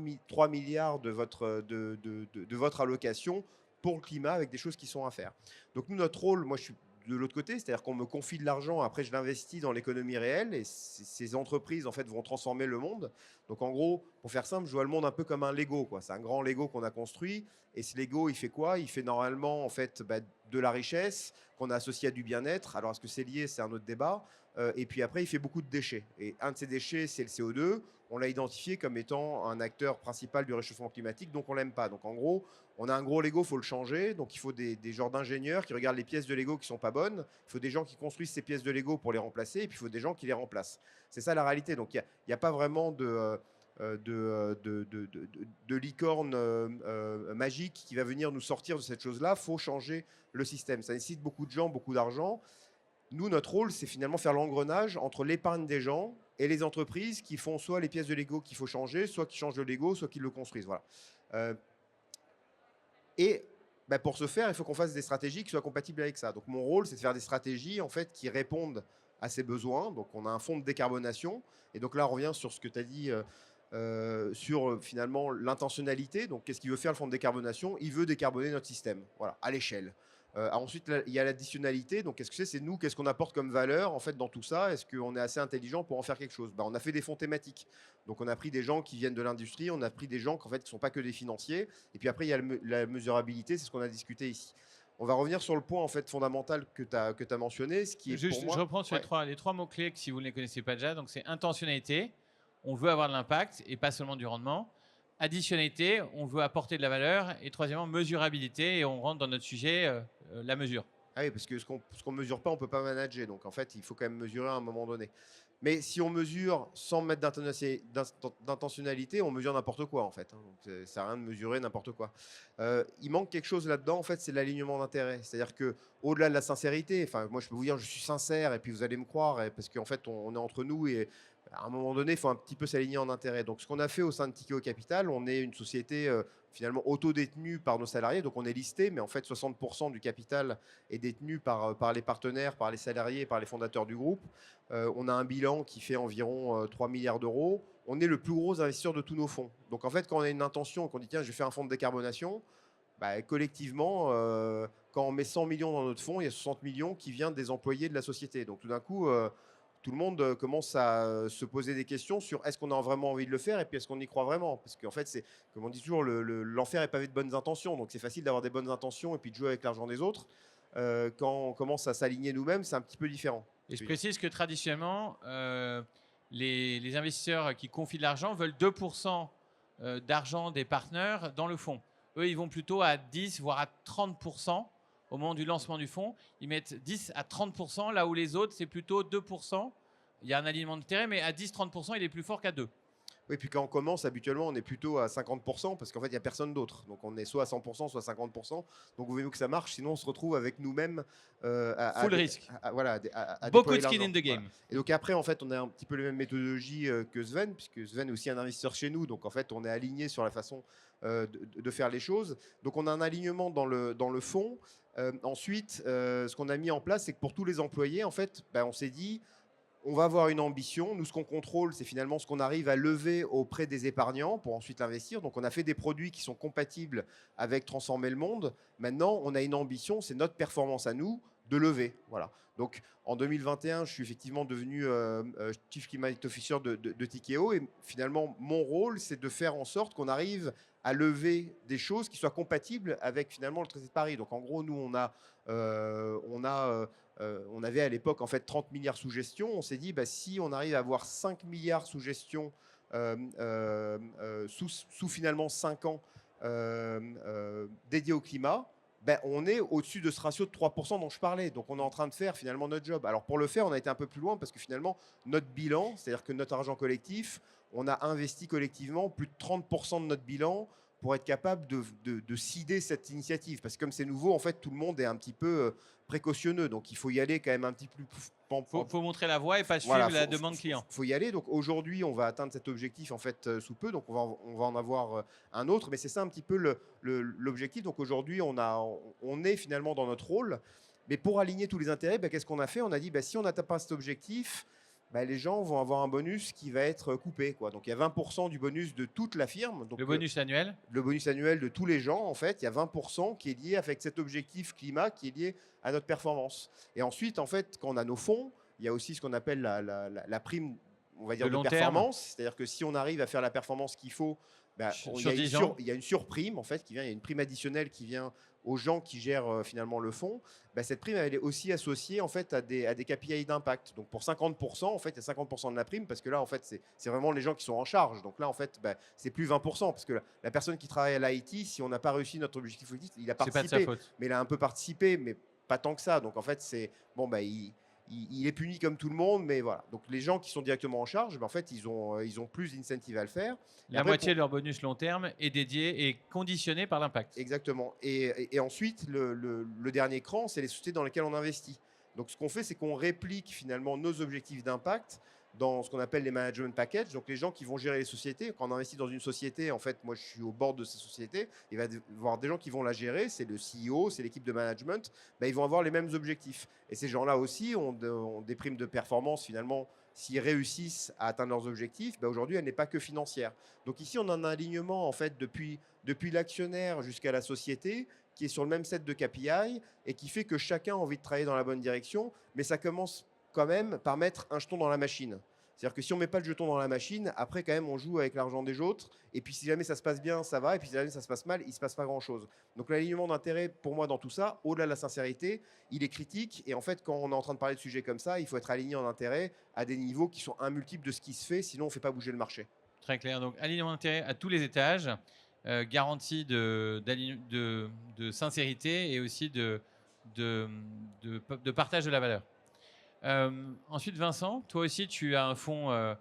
milliards de votre allocation pour le climat avec des choses qui sont à faire. Donc nous, notre rôle, moi je suis de l'autre côté, c'est-à-dire qu'on me confie de l'argent, après je l'investis dans l'économie réelle et ces entreprises en fait vont transformer le monde. Donc en gros, pour faire simple, je vois le monde un peu comme un Lego, quoi. C'est un grand Lego qu'on a construit et ce Lego, il fait quoi? Il fait normalement en fait de la richesse qu'on a associée à du bien-être. Alors est-ce que c'est lié? C'est un autre débat. Et puis après, il fait beaucoup de déchets. Et un de ces déchets, c'est le CO2. On l'a identifié comme étant un acteur principal du réchauffement climatique, donc on l'aime pas. Donc en gros, on a un gros Lego, il faut le changer. Donc il faut des genres d'ingénieurs qui regardent les pièces de Lego qui sont pas bonnes. Il faut des gens qui construisent ces pièces de Lego pour les remplacer. Et puis il faut des gens qui les remplacent. C'est ça la réalité. Donc il n'y a pas vraiment de licorne magique qui va venir nous sortir de cette chose-là. Il faut changer le système. Ça nécessite beaucoup de gens, beaucoup d'argent. Nous, notre rôle, c'est finalement faire l'engrenage entre l'épargne des gens et les entreprises qui font soit les pièces de Lego qu'il faut changer, soit qui changent le Lego, soit qui le construisent. Voilà. Et pour ce faire, il faut qu'on fasse des stratégies qui soient compatibles avec ça. Donc mon rôle, c'est de faire des stratégies en fait, qui répondent à ces besoins. Donc on a un fonds de décarbonation. Et donc là, on revient sur ce que tu as dit sur finalement l'intentionnalité. Donc qu'est-ce qu'il veut faire le fonds de décarbonation? Il veut décarboner notre système, voilà, à l'échelle. Ensuite, il y a l'additionnalité. Donc, qu'est-ce que c'est? C'est nous, qu'est-ce qu'on apporte comme valeur en fait dans tout ça? Est-ce qu'on est assez intelligent pour en faire quelque chose? On a fait des fonds thématiques. Donc, on a pris des gens qui viennent de l'industrie, on a pris des gens qui ne sont pas que des financiers. Et puis après, il y a la mesurabilité, c'est ce qu'on a discuté ici. On va revenir sur le point en fait fondamental que tu as mentionné, ce qui est Juste, pour moi. Je reprends sur les trois mots-clés que si vous ne les connaissez pas déjà. Donc, c'est intentionnalité. On veut avoir de l'impact et pas seulement du rendement. Additionnalité, on veut apporter de la valeur. Et troisièmement, mesurabilité. Et on rentre dans notre sujet, la mesure. Ah oui, parce que ce qu'on ne mesure pas, on ne peut pas manager. Donc en fait, il faut quand même mesurer à un moment donné. Mais si on mesure sans mettre d'intentionnalité, on mesure n'importe quoi en fait. Donc, ça ne sert à rien de mesurer n'importe quoi. Il manque quelque chose là-dedans, en fait, c'est l'alignement d'intérêt. C'est-à-dire qu'au-delà de la sincérité, moi je peux vous dire je suis sincère et puis vous allez me croire parce qu'en fait on est entre nous et à un moment donné, il faut un petit peu s'aligner en intérêt. Donc ce qu'on a fait au sein de Tikeo Capital, on est une société finalement autodétenue par nos salariés. Donc on est listé, mais en fait 60% du capital est détenu par les partenaires, par les salariés, par les fondateurs du groupe. On a un bilan qui fait environ 3 milliards d'euros. On est le plus gros investisseur de tous nos fonds. Donc en fait, quand on a une intention et qu'on dit tiens, je vais faire un fonds de décarbonation, collectivement, quand on met 100 millions dans notre fonds, il y a 60 millions qui viennent des employés de la société. Donc tout d'un coup, tout le monde commence à se poser des questions sur est-ce qu'on a vraiment envie de le faire et puis est-ce qu'on y croit vraiment? Parce qu'en fait, c'est comme on dit toujours, l'enfer est pavé de bonnes intentions. Donc c'est facile d'avoir des bonnes intentions et puis de jouer avec l'argent des autres. Quand on commence à s'aligner nous-mêmes, c'est un petit peu différent. Et je précise que traditionnellement, les investisseurs qui confient de l'argent veulent 2% d'argent des partenaires dans le fonds. Eux, ils vont plutôt à 10, voire à 30%. Au moment du lancement du fonds, ils mettent 10 à 30%, là où les autres, c'est plutôt 2%. Il y a un alignement d'intérêt, mais à 10-30%, il est plus fort qu'à 2%. Oui, puis quand on commence, habituellement, on est plutôt à 50% parce qu'en fait, il n'y a personne d'autre. Donc, on est soit à 100%, soit à 50%. Donc, vous voyez que ça marche. Sinon, on se retrouve avec nous-mêmes full risque. Beaucoup de skin in the game. Voilà. Et donc, après, en fait, on a un petit peu les mêmes méthodologies que Sven, puisque Sven est aussi un investisseur chez nous. Donc, en fait, on est aligné sur la façon de faire les choses. Donc, on a un alignement dans le fond. Ensuite, ce qu'on a mis en place, c'est que pour tous les employés, en fait, on s'est dit, on va avoir une ambition. Nous, ce qu'on contrôle, c'est finalement ce qu'on arrive à lever auprès des épargnants pour ensuite l'investir. Donc, on a fait des produits qui sont compatibles avec transformer le monde. Maintenant, on a une ambition, c'est notre performance à nous, de lever. Voilà. Donc en 2021, je suis effectivement devenu Chief Climate Officer de Tikeo, et finalement mon rôle, c'est de faire en sorte qu'on arrive à lever des choses qui soient compatibles avec finalement le traité de Paris. Donc en gros, nous on avait à l'époque en fait 30 milliards sous gestion. On s'est dit si on arrive à avoir 5 milliards sous gestion sous finalement 5 ans dédiés au climat, on est au-dessus de ce ratio de 3% dont je parlais. Donc on est en train de faire finalement notre job. Alors pour le faire, on a été un peu plus loin parce que finalement notre bilan, c'est-à-dire que notre argent collectif, on a investi collectivement plus de 30% de notre bilan pour être capable de cider cette initiative. Parce que comme c'est nouveau, en fait, tout le monde est un petit peu précautionneux. Donc il faut y aller quand même un petit peu plus. Faut montrer la voie et pas suivre la demande client. Faut y aller. Donc aujourd'hui, on va atteindre cet objectif en fait sous peu. Donc on va en avoir un autre. Mais c'est ça un petit peu l'objectif. Donc aujourd'hui, on est finalement dans notre rôle. Mais pour aligner tous les intérêts, qu'est-ce qu'on a fait? On a dit, si on n'atteint pas cet objectif, les gens vont avoir un bonus qui va être coupé, quoi. Donc il y a 20% du bonus de toute la firme. Donc, le bonus annuel? Le bonus annuel de tous les gens, en fait, il y a 20% qui est lié avec cet objectif climat qui est lié à notre performance. Et ensuite, en fait, quand on a nos fonds, il y a aussi ce qu'on appelle la prime, on va dire, de performance. C'est-à-dire que si on arrive à faire la performance qu'il faut, il y a une surprime, en fait, qui vient, il y a une prime additionnelle qui vient aux gens qui gèrent finalement le fonds. Cette prime, elle est aussi associée en fait à des KPI d'impact. Donc pour 50%, en fait, il y a 50% de la prime parce que là, en fait, c'est vraiment les gens qui sont en charge. Donc là, en fait, c'est plus 20% parce que la personne qui travaille à l'IT, si on n'a pas réussi notre objectif politique, il a participé, c'est pas de sa faute. Mais il a un peu participé, mais pas tant que ça. Donc en fait, c'est bon, il est puni comme tout le monde, mais voilà. Donc les gens qui sont directement en charge, en fait, ils ont plus d'incentive à le faire. La moitié de leur bonus long terme est dédié et conditionné par l'impact. Exactement. Et ensuite, le dernier cran, c'est les sociétés dans lesquelles on investit. Donc ce qu'on fait, c'est qu'on réplique finalement nos objectifs d'impact dans ce qu'on appelle les management packages. Donc les gens qui vont gérer les sociétés, quand on investit dans une société, en fait, moi je suis au bord de ces sociétés, il va y avoir des gens qui vont la gérer, c'est le CEO, c'est l'équipe de management, ils vont avoir les mêmes objectifs. Et ces gens-là aussi ont des primes de performance finalement. S'ils réussissent à atteindre leurs objectifs, aujourd'hui, elle n'est pas que financière. Donc ici, on a un alignement en fait depuis l'actionnaire jusqu'à la société qui est sur le même set de KPI et qui fait que chacun a envie de travailler dans la bonne direction, mais ça commence quand même par mettre un jeton dans la machine. C'est-à-dire que si on ne met pas le jeton dans la machine, après quand même on joue avec l'argent des autres, et puis si jamais ça se passe bien, ça va, et puis si jamais ça se passe mal, il ne se passe pas grand-chose. Donc l'alignement d'intérêt, pour moi, dans tout ça, au-delà de la sincérité, il est critique, et en fait, quand on est en train de parler de sujets comme ça, il faut être aligné en intérêt à des niveaux qui sont un multiple de ce qui se fait, sinon on ne fait pas bouger le marché. Très clair, donc alignement d'intérêt à tous les étages, garantie de sincérité et aussi de partage de la valeur. Ensuite, Vincent, toi aussi, tu as un fonds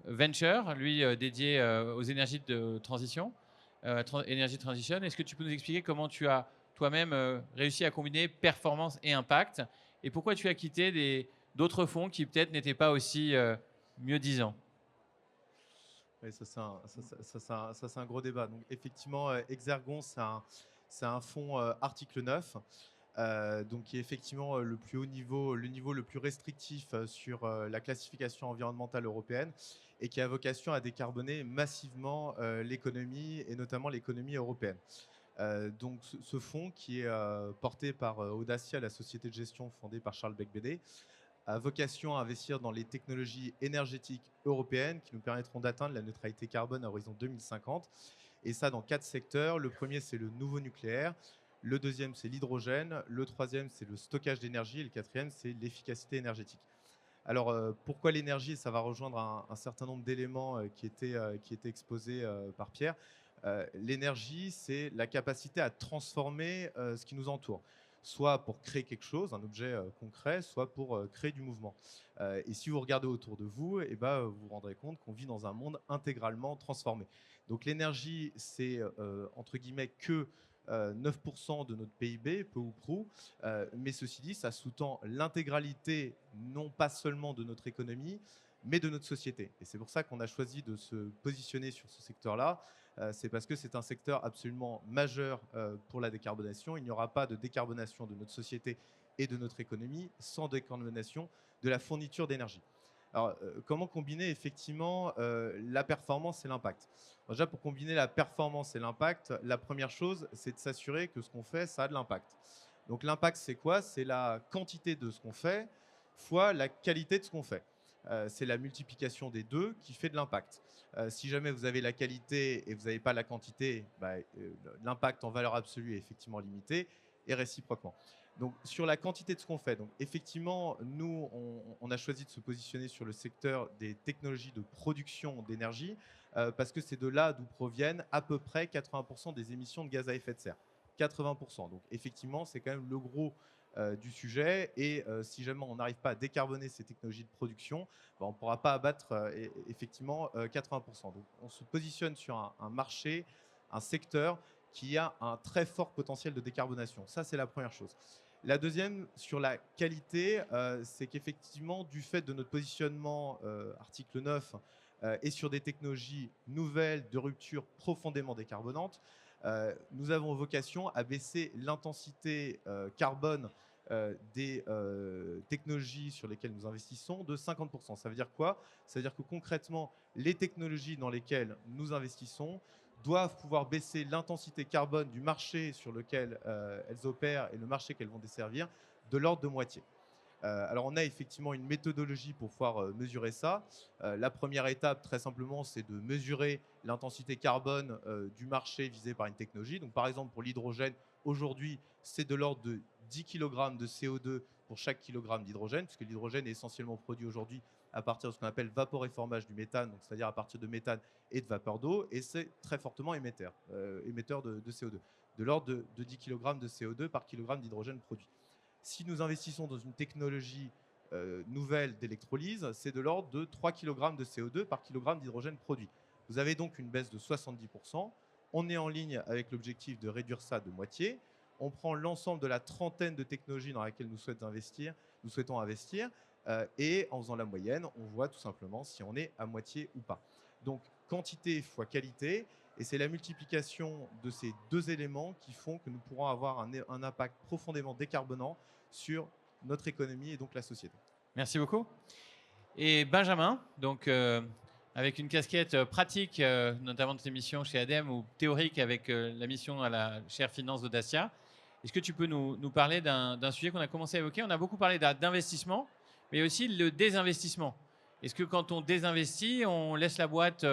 venture, lui dédié aux énergies de transition, énergie transition. Est-ce que tu peux nous expliquer comment tu as toi-même réussi à combiner performance et impact, et pourquoi tu as quitté d'autres fonds qui peut-être n'étaient pas aussi mieux-disants? Oui, ça c'est un gros débat. Donc effectivement, Exergon, c'est un fonds article 9. Donc qui est effectivement le plus haut niveau, le niveau le plus restrictif sur la classification environnementale européenne, et qui a vocation à décarboner massivement l'économie, et notamment l'économie européenne. Donc ce fonds, qui est porté par Audacia, la société de gestion fondée par Charles Becbédé, a vocation à investir dans les technologies énergétiques européennes qui nous permettront d'atteindre la neutralité carbone à horizon 2050, et ça dans 4 secteurs. Le premier, c'est le nouveau nucléaire. Le deuxième, c'est l'hydrogène. Le troisième, c'est le stockage d'énergie. Et le quatrième, c'est l'efficacité énergétique. Alors, pourquoi l'énergie? Ça va rejoindre un certain nombre d'éléments qui étaient exposés par Pierre. L'énergie, c'est la capacité à transformer ce qui nous entoure, soit pour créer quelque chose, un objet concret, soit pour créer du mouvement. Et si vous regardez autour de vous, vous vous rendrez compte qu'on vit dans un monde intégralement transformé. Donc l'énergie, c'est entre guillemets que 9% de notre PIB, peu ou prou, mais ceci dit, ça sous-tend l'intégralité, non pas seulement de notre économie, mais de notre société. Et c'est pour ça qu'on a choisi de se positionner sur ce secteur-là. C'est parce que c'est un secteur absolument majeur pour la décarbonation. Il n'y aura pas de décarbonation de notre société et de notre économie sans décarbonation de la fourniture d'énergie. Alors, comment combiner effectivement la performance et l'impact? Déjà, pour combiner la performance et l'impact, la première chose, c'est de s'assurer que ce qu'on fait, ça a de l'impact. Donc l'impact, c'est quoi? C'est la quantité de ce qu'on fait fois la qualité de ce qu'on fait. C'est la multiplication des deux qui fait de l'impact. Si jamais vous avez la qualité et vous n'avez pas la quantité, l'impact en valeur absolue est effectivement limité et réciproquement. Donc sur la quantité de ce qu'on fait, donc effectivement, nous, on a choisi de se positionner sur le secteur des technologies de production d'énergie parce que c'est de là d'où proviennent à peu près 80% des émissions de gaz à effet de serre. 80%. Donc effectivement, c'est quand même le gros du sujet. Et si jamais on n'arrive pas à décarboner ces technologies de production, on ne pourra pas abattre effectivement 80%. Donc on se positionne sur un marché, un secteur qui a un très fort potentiel de décarbonation. Ça, c'est la première chose. La deuxième, sur la qualité, c'est qu'effectivement, du fait de notre positionnement article 9 et sur des technologies nouvelles de rupture profondément décarbonantes, nous avons vocation à baisser l'intensité carbone des technologies sur lesquelles nous investissons de 50%. Ça veut dire quoi? Ça veut dire que concrètement, les technologies dans lesquelles nous investissons doivent pouvoir baisser l'intensité carbone du marché sur lequel elles opèrent et le marché qu'elles vont desservir de l'ordre de moitié. Alors on a effectivement une méthodologie pour pouvoir mesurer ça. La première étape, très simplement, c'est de mesurer l'intensité carbone du marché visé par une technologie. Donc par exemple, pour l'hydrogène, aujourd'hui, c'est de l'ordre de 10 kg de CO2 pour chaque kilogramme d'hydrogène, puisque l'hydrogène est essentiellement produit aujourd'hui à partir de ce qu'on appelle vaporéformage du méthane, donc c'est-à-dire à partir de méthane et de vapeur d'eau, et c'est très fortement émetteur de CO2, de l'ordre de 10 kg de CO2 par kilogramme d'hydrogène produit. Si nous investissons dans une technologie nouvelle d'électrolyse, c'est de l'ordre de 3 kg de CO2 par kilogramme d'hydrogène produit. Vous avez donc une baisse de 70%. On est en ligne avec l'objectif de réduire ça de moitié. On prend l'ensemble de la trentaine de technologies dans laquelle nous souhaitons investir, et en faisant la moyenne, on voit tout simplement si on est à moitié ou pas. Donc, quantité fois qualité, et c'est la multiplication de ces deux éléments qui font que nous pourrons avoir un impact profondément décarbonant sur notre économie et donc la société. Merci beaucoup. Et Benjamin, donc avec une casquette pratique, notamment de tes missions chez ADEME, ou théorique avec la mission à la chaire finance de Dacia, est-ce que tu peux nous parler d'un sujet qu'on a commencé à évoquer? On a beaucoup parlé d'investissement, mais aussi le désinvestissement. Est-ce que quand on désinvestit, on laisse la boîte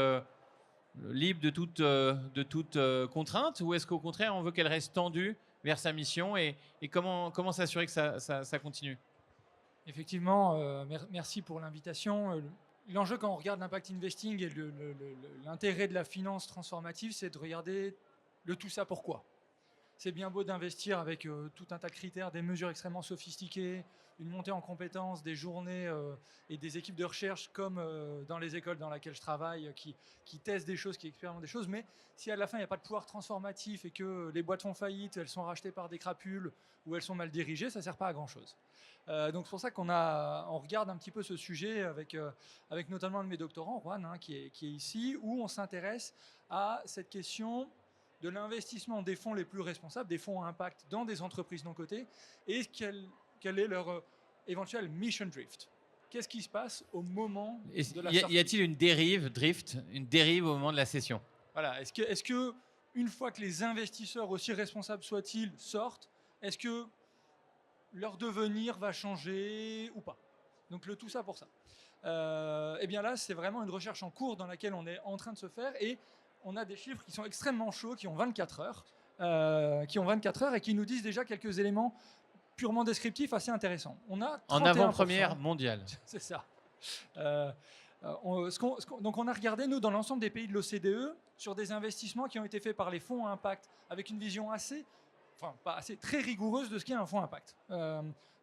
libre de toute contrainte, ou est-ce qu'au contraire, on veut qu'elle reste tendue vers sa mission, et comment s'assurer que ça continue? Effectivement, merci pour l'invitation. L'enjeu quand on regarde l'impact investing et l'intérêt de la finance transformative, c'est de regarder le tout ça pourquoi. C'est bien beau d'investir avec tout un tas de critères, des mesures extrêmement sophistiquées, une montée en compétences, des journées et des équipes de recherche comme dans les écoles dans lesquelles je travaille qui testent des choses, qui expérimentent des choses. Mais si à la fin, il n'y a pas de pouvoir transformatif et que les boîtes font faillite, elles sont rachetées par des crapules ou elles sont mal dirigées, ça ne sert pas à grand-chose. Donc c'est pour ça qu'on regarde un petit peu ce sujet avec notamment un de mes doctorants, Juan, qui est ici, où on s'intéresse à cette question de l'investissement des fonds les plus responsables, des fonds à impact dans des entreprises non cotées, et quel est leur éventuel mission drift. Qu'est-ce qui se passe au moment de la sortie? Y a-t-il une dérive au moment de la session? Voilà. Est-ce que une fois que les investisseurs, aussi responsables soient-ils, sortent, est-ce que leur devenir va changer ou pas? Donc tout ça pour ça. Et bien là, c'est vraiment une recherche en cours dans laquelle on est en train de se faire, et on a des chiffres qui sont extrêmement chauds, qui ont 24 heures, et qui nous disent déjà quelques éléments purement descriptifs assez intéressants. On a 31%. En avant-première mondiale. C'est ça. Donc on a regardé, nous, dans l'ensemble des pays de l'OCDE, sur des investissements qui ont été faits par les fonds à impact, avec une vision très rigoureuse de ce qu'est un fonds à impact.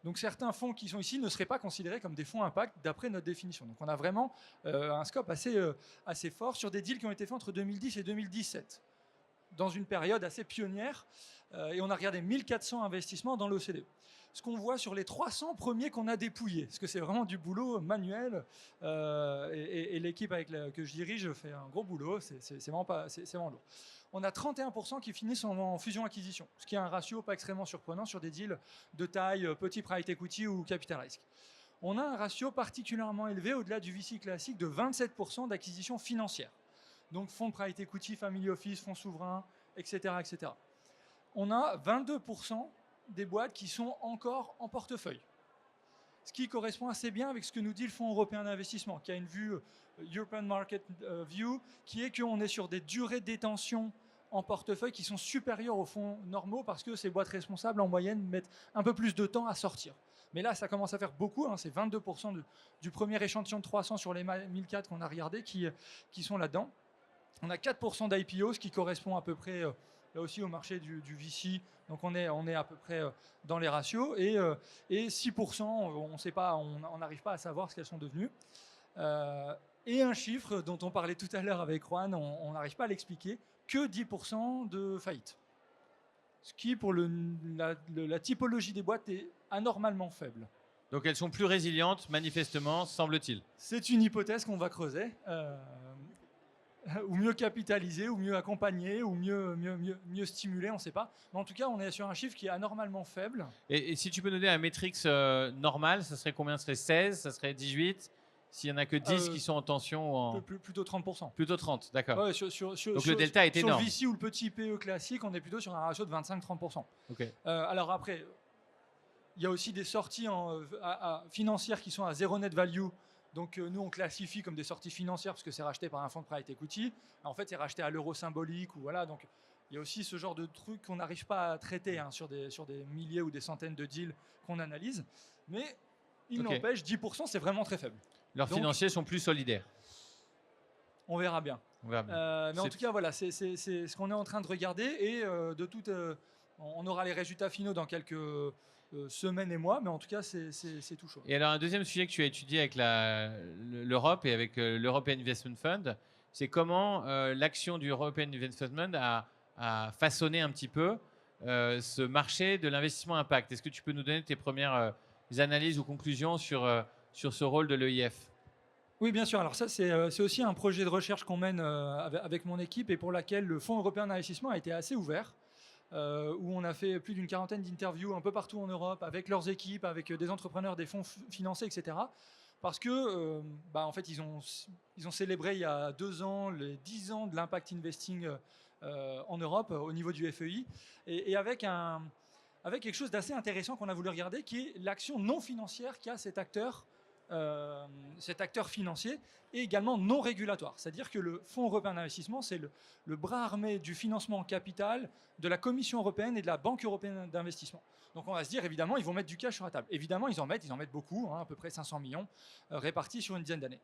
Donc certains fonds qui sont ici ne seraient pas considérés comme des fonds à impact d'après notre définition. Donc on a vraiment un scope assez fort sur des deals qui ont été faits entre 2010 et 2017, dans une période assez pionnière. Et on a regardé 1400 investissements dans l'OCDE. Ce qu'on voit sur les 300 premiers qu'on a dépouillés, parce que c'est vraiment du boulot manuel, et l'équipe que je dirige fait un gros boulot, c'est vraiment lourd. On a 31% qui finissent en fusion-acquisition, ce qui est un ratio pas extrêmement surprenant sur des deals de taille petit private equity ou capital risk. On a un ratio particulièrement élevé au-delà du VC classique de 27% d'acquisition financière. Donc fonds de private equity, family office, fonds souverains, etc., etc. On a 22% des boîtes qui sont encore en portefeuille. Ce qui correspond assez bien avec ce que nous dit le Fonds européen d'investissement, qui a une vue European Market View, qui est qu'on est sur des durées de détention en portefeuille qui sont supérieures aux fonds normaux parce que ces boîtes responsables, en moyenne, mettent un peu plus de temps à sortir. Mais là, ça commence à faire beaucoup. C'est 22% du premier échantillon de 300 sur les 1004 qu'on a regardé qui sont là-dedans. On a 4% d'IPO, ce qui correspond à peu près là aussi au marché du VC. Donc on est à peu près dans les ratios. Et 6%, on sait pas, on n'arrive pas à savoir ce qu'elles sont devenues. Et un chiffre dont on parlait tout à l'heure avec Juan, on n'arrive pas à l'expliquer, que 10% de faillite. Ce qui, pour la typologie des boîtes, est anormalement faible. Donc elles sont plus résilientes, manifestement, semble-t-il. C'est une hypothèse qu'on va creuser. Ou mieux capitaliser, ou mieux accompagner, ou mieux stimuler, on ne sait pas. Mais en tout cas, on est sur un chiffre qui est anormalement faible. Et si tu peux nous donner un matrix normal, ça serait combien? Ça serait 16, ça serait 18? S'il n'y en a que 10 qui sont en tension ou en... Plutôt 30%. Plutôt 30, d'accord. Ouais, donc le delta est énorme. Sur le VC ou le petit PE classique, on est plutôt sur un ratio de 25-30%. Okay. Alors après, il y a aussi des sorties financières qui sont à zéro net value. Donc nous, on classifie comme des sorties financières parce que c'est racheté par un fonds de private equity. En fait, c'est racheté à l'euro symbolique. Ou voilà, donc il y a aussi ce genre de trucs qu'on n'arrive pas à traiter sur des milliers ou des centaines de deals qu'on analyse. Mais il n'empêche, 10%, c'est vraiment très faible. Leurs financiers sont plus solidaires. On verra bien. Mais en tout cas, voilà, c'est ce qu'on est en train de regarder. Et on aura les résultats finaux dans quelques semaines et mois. Mais en tout cas, c'est tout chaud. Et alors, un deuxième sujet que tu as étudié avec l'Europe et avec l'European Investment Fund, c'est comment l'action du European Investment Fund a façonné un petit peu ce marché de l'investissement impact. Est-ce que tu peux nous donner tes premières analyses ou conclusions sur ce rôle de l'EIF? Oui, bien sûr. Alors ça, c'est aussi un projet de recherche qu'on mène avec mon équipe et pour laquelle le Fonds européen d'investissement a été assez ouvert, où on a fait plus d'une quarantaine d'interviews un peu partout en Europe avec leurs équipes, avec des entrepreneurs, des fonds financés, etc. Parce que, en fait, ils ont célébré il y a 2 ans les 10 ans de l'impact investing en Europe au niveau du FEI et avec quelque chose d'assez intéressant qu'on a voulu regarder, qui est l'action non financière qu'a cet acteur financier et également non régulatoire. C'est-à-dire que le Fonds européen d'investissement, c'est le bras armé du financement en capital de la Commission européenne et de la Banque européenne d'investissement. Donc on va se dire, évidemment, ils vont mettre du cash sur la table. Évidemment, ils en mettent beaucoup, à peu près 500 millions, répartis sur une dizaine d'années.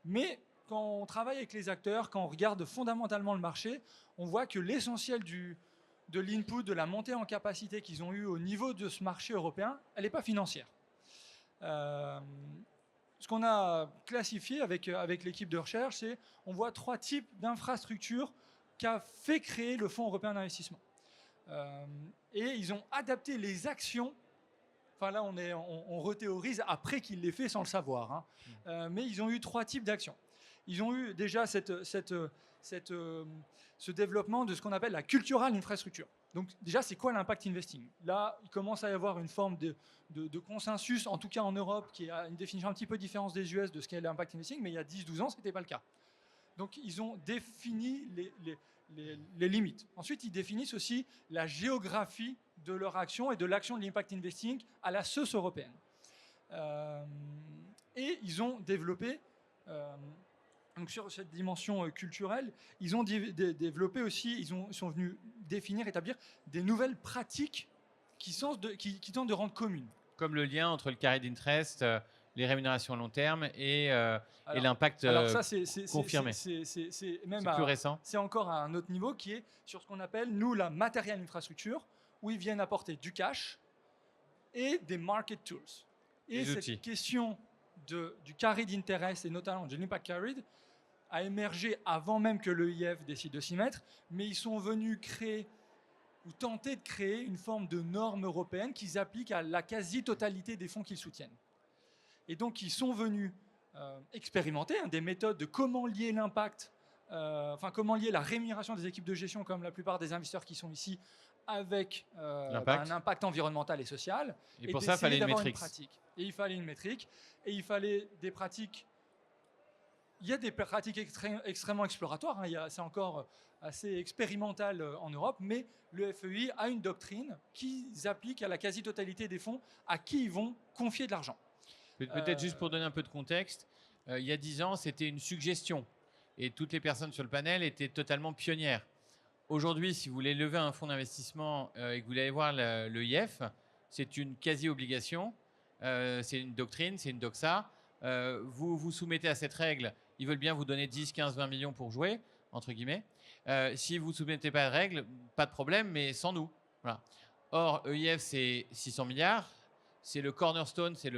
Mais quand on travaille avec les acteurs, quand on regarde fondamentalement le marché, on voit que l'essentiel de l'input, de la montée en capacité qu'ils ont eu au niveau de ce marché européen, elle n'est pas financière. Ce qu'on a classifié avec l'équipe de recherche, c'est on voit 3 types d'infrastructures qu'a fait créer le Fonds européen d'investissement. Et ils ont adapté les actions. Enfin là, on rethéorise après qu'il l'ait fait sans le savoir. Mais ils ont eu 3 types d'actions. Ils ont eu déjà ce développement de ce qu'on appelle la cultural infrastructure. Donc déjà, c'est quoi l'impact investing? Là, il commence à y avoir une forme de consensus, en tout cas en Europe, qui a une définition un petit peu différente des US de ce qu'est l'impact investing, mais il y a 10-12 ans, ce n'était pas le cas. Donc ils ont défini les limites. Ensuite, ils définissent aussi la géographie de leur action et de l'action de l'impact investing à la sauce européenne. Et ils ont développé... Donc sur cette dimension culturelle, ils ont développé aussi, ils sont venus établir des nouvelles pratiques qui tentent de rendre communes. Comme le lien entre le carré d'interest, les rémunérations à long terme et l'impact confirmé. C'est plus récent. C'est encore à un autre niveau qui est sur ce qu'on appelle, nous, la material infrastructure, où ils viennent apporter du cash et des market tools. Et cette question du carried interest et notamment de l'impact carried a émergé avant même que l'EIF décide de s'y mettre, mais ils sont venus créer ou tenter de créer une forme de norme européenne qu'ils appliquent à la quasi-totalité des fonds qu'ils soutiennent. Et donc, ils sont venus expérimenter des méthodes de comment lier l'impact, comment lier la rémunération des équipes de gestion, comme la plupart des investisseurs qui sont ici, avec un impact environnemental et social. Et pour ça, il fallait une métrique. Et il fallait une métrique. Et il fallait des pratiques il y a des pratiques extrêmement exploratoires. C'est encore assez expérimental en Europe, mais le FEI a une doctrine qu'ils appliquent à la quasi-totalité des fonds à qui ils vont confier de l'argent. Peut-être juste pour donner un peu de contexte, il y a 10 ans, c'était une suggestion. Et toutes les personnes sur le panel étaient totalement pionnières. Aujourd'hui, si vous voulez lever un fonds d'investissement et que vous allez voir l'EIF, c'est une quasi-obligation. C'est une doctrine, c'est une doxa. Vous vous soumettez à cette règle. Ils veulent bien vous donner 10, 15, 20 millions pour jouer, entre guillemets. Si vous ne soumettez pas à la règle, pas de problème, mais sans nous. Voilà. Or, EIF, c'est 600 milliards. C'est le cornerstone, c'est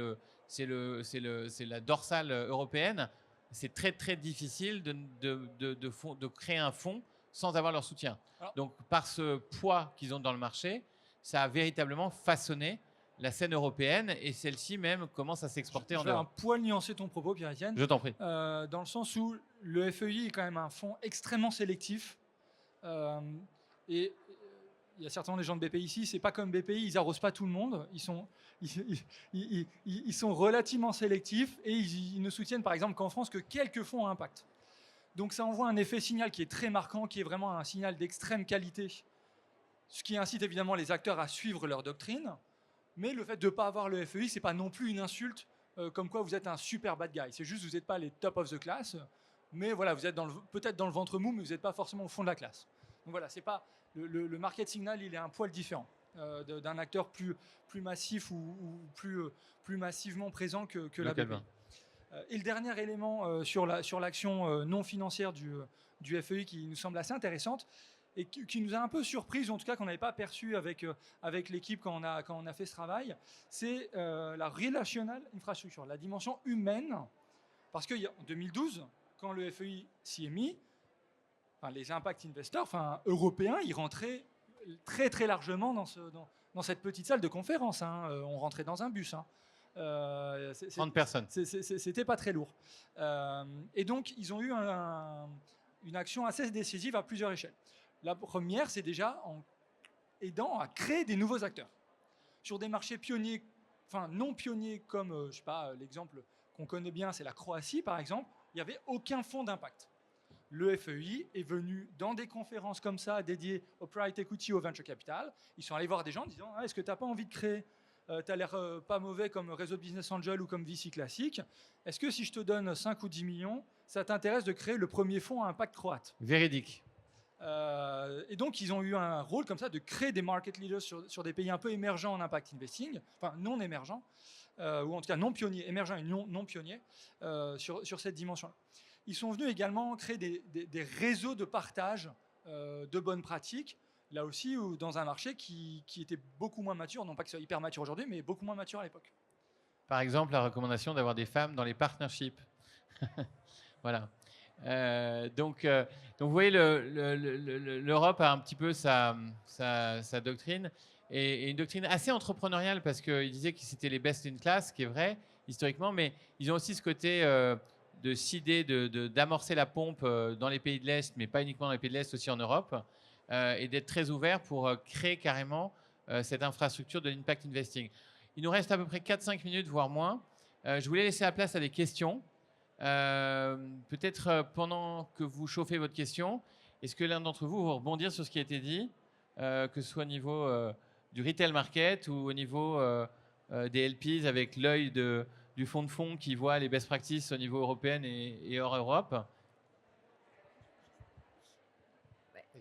la dorsale européenne. C'est très, très difficile de créer un fonds sans avoir leur soutien. Alors, donc, par ce poids qu'ils ont dans le marché, ça a véritablement façonné la scène européenne et celle-ci même commence à s'exporter en Je vais un dehors. poil nuancer ton propos, Pierre-Étienne. Je t'en prie. Dans le sens où le FEI est quand même un fonds extrêmement sélectif. Et il y a certainement des gens de BPI ici, c'est pas comme BPI, ils arrosent pas tout le monde. Ils sont relativement sélectifs et ils ne soutiennent par exemple qu'en France que quelques fonds à impact. Donc ça envoie un effet signal qui est très marquant, qui est vraiment un signal d'extrême qualité, ce qui incite évidemment les acteurs à suivre leur doctrine. Mais le fait de ne pas avoir le FEI, ce n'est pas non plus une insulte comme quoi vous êtes un super bad guy. C'est juste que vous n'êtes pas les top of the class, mais voilà, vous êtes peut-être dans le ventre mou, mais vous n'êtes pas forcément au fond de la classe. Donc voilà, c'est pas, le market signal, il est un poil différent d'un acteur plus massif ou plus massivement présent que la BPI. Et le dernier élément sur l'action non financière du FEI qui nous semble assez intéressante et qui nous a un peu surpris, ou en tout cas qu'on n'avait pas perçu avec l'équipe quand on a fait ce travail, c'est la relational infrastructure, la dimension humaine. Parce qu'en 2012, quand le FEI s'y est mis, les impact investors européens, ils rentraient très très largement dans cette petite salle de conférence. On rentrait dans un bus. 30 personnes. C'était pas très lourd. Et donc, ils ont eu une action assez décisive à plusieurs échelles. La première, c'est déjà en aidant à créer des nouveaux acteurs. Sur des marchés pionniers, non pionniers comme, je sais pas, l'exemple qu'on connaît bien, c'est la Croatie, par exemple, il n'y avait aucun fonds d'impact. Le FEI est venu dans des conférences comme ça, dédiées au private equity, au venture capital. Ils sont allés voir des gens en disant « Est-ce que tu n'as pas envie de créer tu as l'air pas mauvais comme réseau de business angel ou comme VC classique. Est-ce que si je te donne 5 ou 10 millions, ça t'intéresse de créer le premier fonds à impact croate ?» Véridique. Et donc, ils ont eu un rôle comme ça de créer des market leaders sur des pays un peu émergents en impact investing, enfin non émergents, ou en tout cas non pionniers, émergents et non pionniers, sur cette dimension-là. Ils sont venus également créer des réseaux de partage de bonnes pratiques, là aussi dans un marché qui était beaucoup moins mature, non pas que ce soit hyper mature aujourd'hui, mais beaucoup moins mature à l'époque. Par exemple, la recommandation d'avoir des femmes dans les partnerships. Voilà. Donc, vous voyez, l'Europe a un petit peu sa doctrine, et une doctrine assez entrepreneuriale, parce qu'ils disaient que c'était les best in class, ce qui est vrai historiquement, mais ils ont aussi ce côté de seeder, d'amorcer la pompe dans les pays de l'Est, mais pas uniquement dans les pays de l'Est, aussi en Europe, et d'être très ouverts pour créer carrément cette infrastructure de l'impact investing. Il nous reste à peu près 4-5 minutes, voire moins. Je voulais laisser la place à des questions. Peut-être pendant que vous chauffez votre question, est-ce que l'un d'entre vous va rebondir sur ce qui a été dit, que ce soit au niveau du retail market ou au niveau des LPs avec l'œil du fonds de fonds qui voit les best practices au niveau européen et hors Europe?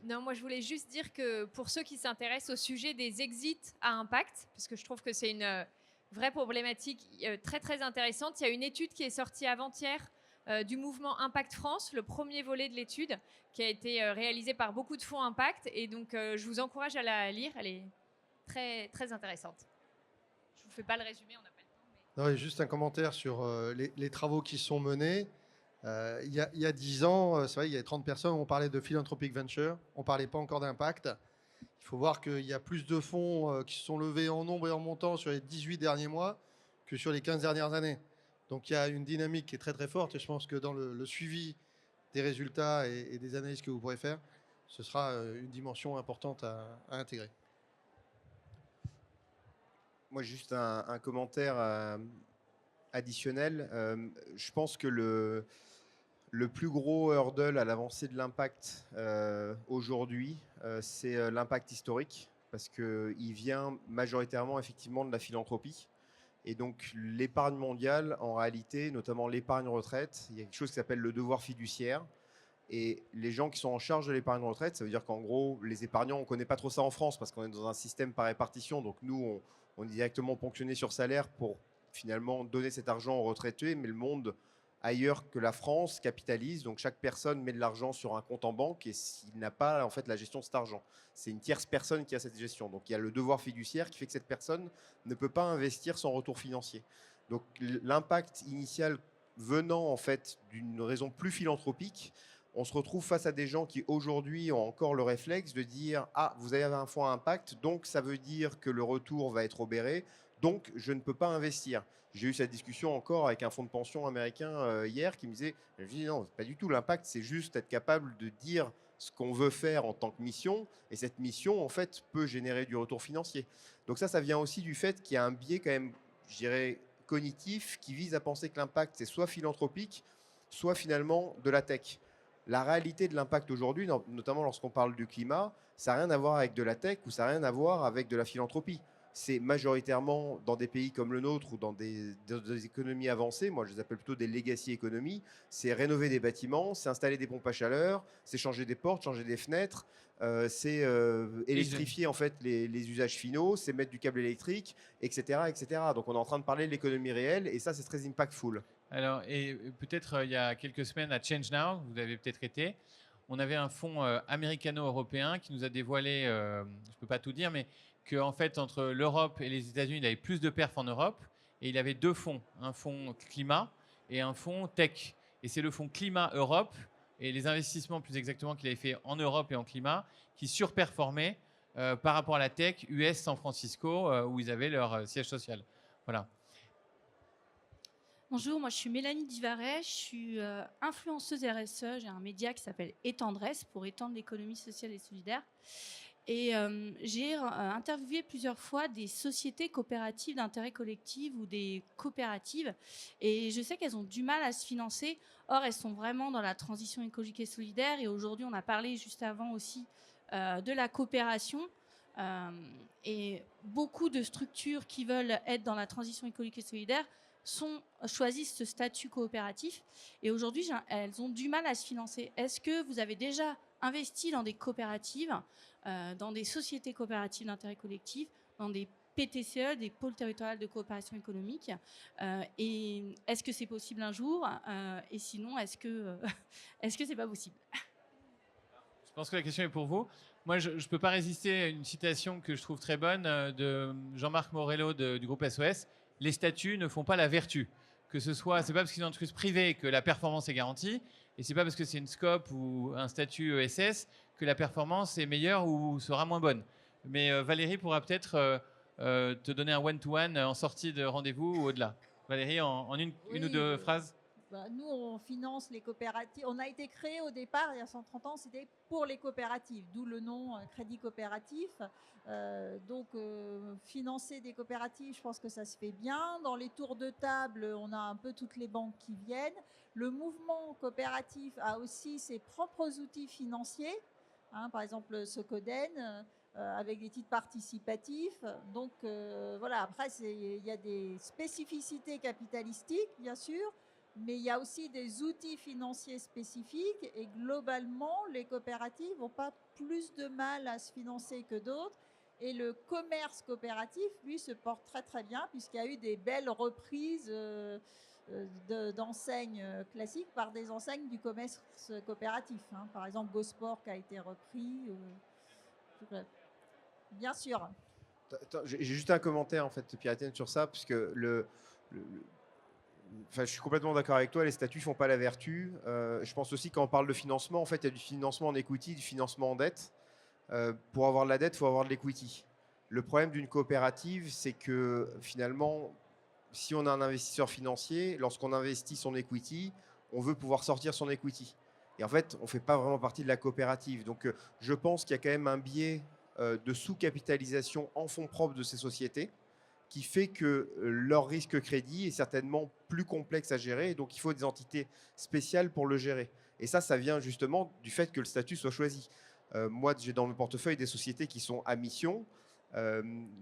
Non, moi je voulais juste dire que pour ceux qui s'intéressent au sujet des exits à impact, parce que je trouve que c'est une vraie problématique très très intéressante, il y a une étude qui est sortie avant-hier du mouvement Impact France, le premier volet de l'étude qui a été réalisé par beaucoup de fonds impact, et donc je vous encourage à la lire, elle est très très intéressante. Je vous fais pas le résumé, on n'a pas le temps. Non, et juste un commentaire sur les travaux qui sont menés. Il y a 10 ans, c'est vrai, il y avait 30 personnes, on parlait de philanthropic venture, on ne parlait pas encore d'impact. Il faut voir qu'il y a plus de fonds qui se sont levés en nombre et en montant sur les 18 derniers mois que sur les 15 dernières années. Donc il y a une dynamique qui est très très forte, et je pense que dans le suivi des résultats et des analyses que vous pourrez faire, ce sera une dimension importante à intégrer. Moi, juste un commentaire additionnel. Je pense que Le plus gros hurdle à l'avancée de l'impact aujourd'hui, c'est l'impact historique, parce qu'il vient majoritairement effectivement de la philanthropie. Et donc l'épargne mondiale, en réalité, notamment l'épargne retraite, il y a quelque chose qui s'appelle le devoir fiduciaire. Et les gens qui sont en charge de l'épargne retraite, ça veut dire qu'en gros, les épargnants, on ne connaît pas trop ça en France parce qu'on est dans un système par répartition. Donc nous, on est directement ponctionné sur salaire pour finalement donner cet argent aux retraités. Mais le monde ailleurs que la France capitalise. Donc chaque personne met de l'argent sur un compte en banque et s'il n'a pas en fait la gestion de cet argent. C'est une tierce personne qui a cette gestion. Donc il y a le devoir fiduciaire qui fait que cette personne ne peut pas investir sans retour financier. Donc l'impact initial venant en fait d'une raison plus philanthropique, on se retrouve face à des gens qui aujourd'hui ont encore le réflexe de dire « Ah, vous avez un fonds à impact, donc ça veut dire que le retour va être obéré, donc je ne peux pas investir ». J'ai eu cette discussion encore avec un fonds de pension américain hier qui me disait « Je dis non, pas du tout, l'impact c'est juste être capable de dire ce qu'on veut faire en tant que mission et cette mission en fait peut générer du retour financier ». Donc ça vient aussi du fait qu'il y a un biais quand même, je dirais, cognitif qui vise à penser que l'impact c'est soit philanthropique, soit finalement de la tech. La réalité de l'impact aujourd'hui, notamment lorsqu'on parle du climat, ça n'a rien à voir avec de la tech ou ça n'a rien à voir avec de la philanthropie. C'est majoritairement dans des pays comme le nôtre ou dans des économies avancées, moi je les appelle plutôt des legacy economies, c'est rénover des bâtiments, c'est installer des pompes à chaleur, c'est changer des portes, changer des fenêtres, c'est électrifier en fait les usages finaux, c'est mettre du câble électrique, etc., etc. Donc on est en train de parler de l'économie réelle et ça c'est très impactful. Alors, et peut-être il y a quelques semaines à Change Now, vous avez peut-être été, on avait un fonds américano-européen qui nous a dévoilé, je ne peux pas tout dire, mais qu'en fait, entre l'Europe et les États-Unis, il avait plus de perfs en Europe et il avait deux fonds, un fonds climat et un fonds tech. Et c'est le fonds climat Europe et les investissements plus exactement qu'il avait fait en Europe et en climat qui surperformaient par rapport à la tech US San Francisco où ils avaient leur siège social. Voilà. Bonjour, moi je suis Mélanie Divaret, je suis influenceuse RSE, j'ai un média qui s'appelle Étendresse pour étendre l'économie sociale et solidaire. Et j'ai interviewé plusieurs fois des sociétés coopératives d'intérêt collectif ou des coopératives. Et je sais qu'elles ont du mal à se financer. Or, elles sont vraiment dans la transition écologique et solidaire. Et aujourd'hui, on a parlé juste avant aussi de la coopération. Et beaucoup de structures qui veulent être dans la transition écologique et solidaire choisissent ce statut coopératif. Et aujourd'hui, elles ont du mal à se financer. Est-ce que vous avez déjà investi dans des coopératives, dans des sociétés coopératives d'intérêt collectif, dans des PTCE, des pôles territoriales de coopération économique, et est-ce que c'est possible un jour, et sinon est-ce que c'est pas possible? Je pense que la question est pour vous. Moi, je ne peux pas résister à une citation que je trouve très bonne de Jean-Marc Morello du groupe SOS. Les statuts ne font pas la vertu. Que ce soit, c'est pas parce qu'ils sont une entreprise privée que la performance est garantie, et c'est pas parce que c'est une SCOP ou un statut ESS que la performance est meilleure ou sera moins bonne. Mais Valérie pourra peut-être te donner un one-to-one en sortie de rendez-vous ou au-delà. Valérie, en une ou deux phrases. Nous, on finance les coopératives. On a été créé au départ, il y a 130 ans, c'était pour les coopératives, d'où le nom Crédit Coopératif. Financer des coopératives, je pense que ça se fait bien. Dans les tours de table, on a un peu toutes les banques qui viennent. Le mouvement coopératif a aussi ses propres outils financiers. Par exemple, Socoden, avec des titres participatifs. Donc, voilà, après, il y a des spécificités capitalistiques, bien sûr, mais il y a aussi des outils financiers spécifiques et globalement, les coopératives n'ont pas plus de mal à se financer que d'autres. Et le commerce coopératif, lui, se porte très très bien puisqu'il y a eu des belles reprises d'enseignes classiques par des enseignes du commerce coopératif. Par exemple, Gosport qui a été repris. Bien sûr. J'ai juste un commentaire en fait, Pierre-Étienne, sur ça, puisque je suis complètement d'accord avec toi, les statuts ne font pas la vertu. Je pense aussi quand on parle de financement, en fait, il y a du financement en equity, du financement en dette. Pour avoir de la dette, il faut avoir de l'equity. Le problème d'une coopérative, c'est que finalement, si on a un investisseur financier, lorsqu'on investit son equity, on veut pouvoir sortir son equity. Et en fait, on ne fait pas vraiment partie de la coopérative. Donc, je pense qu'il y a quand même un biais de sous-capitalisation en fonds propres de ces sociétés, qui fait que leur risque crédit est certainement plus complexe à gérer. Et donc, il faut des entités spéciales pour le gérer. Et ça vient justement du fait que le statut soit choisi. Moi, j'ai dans mon portefeuille des sociétés qui sont à mission.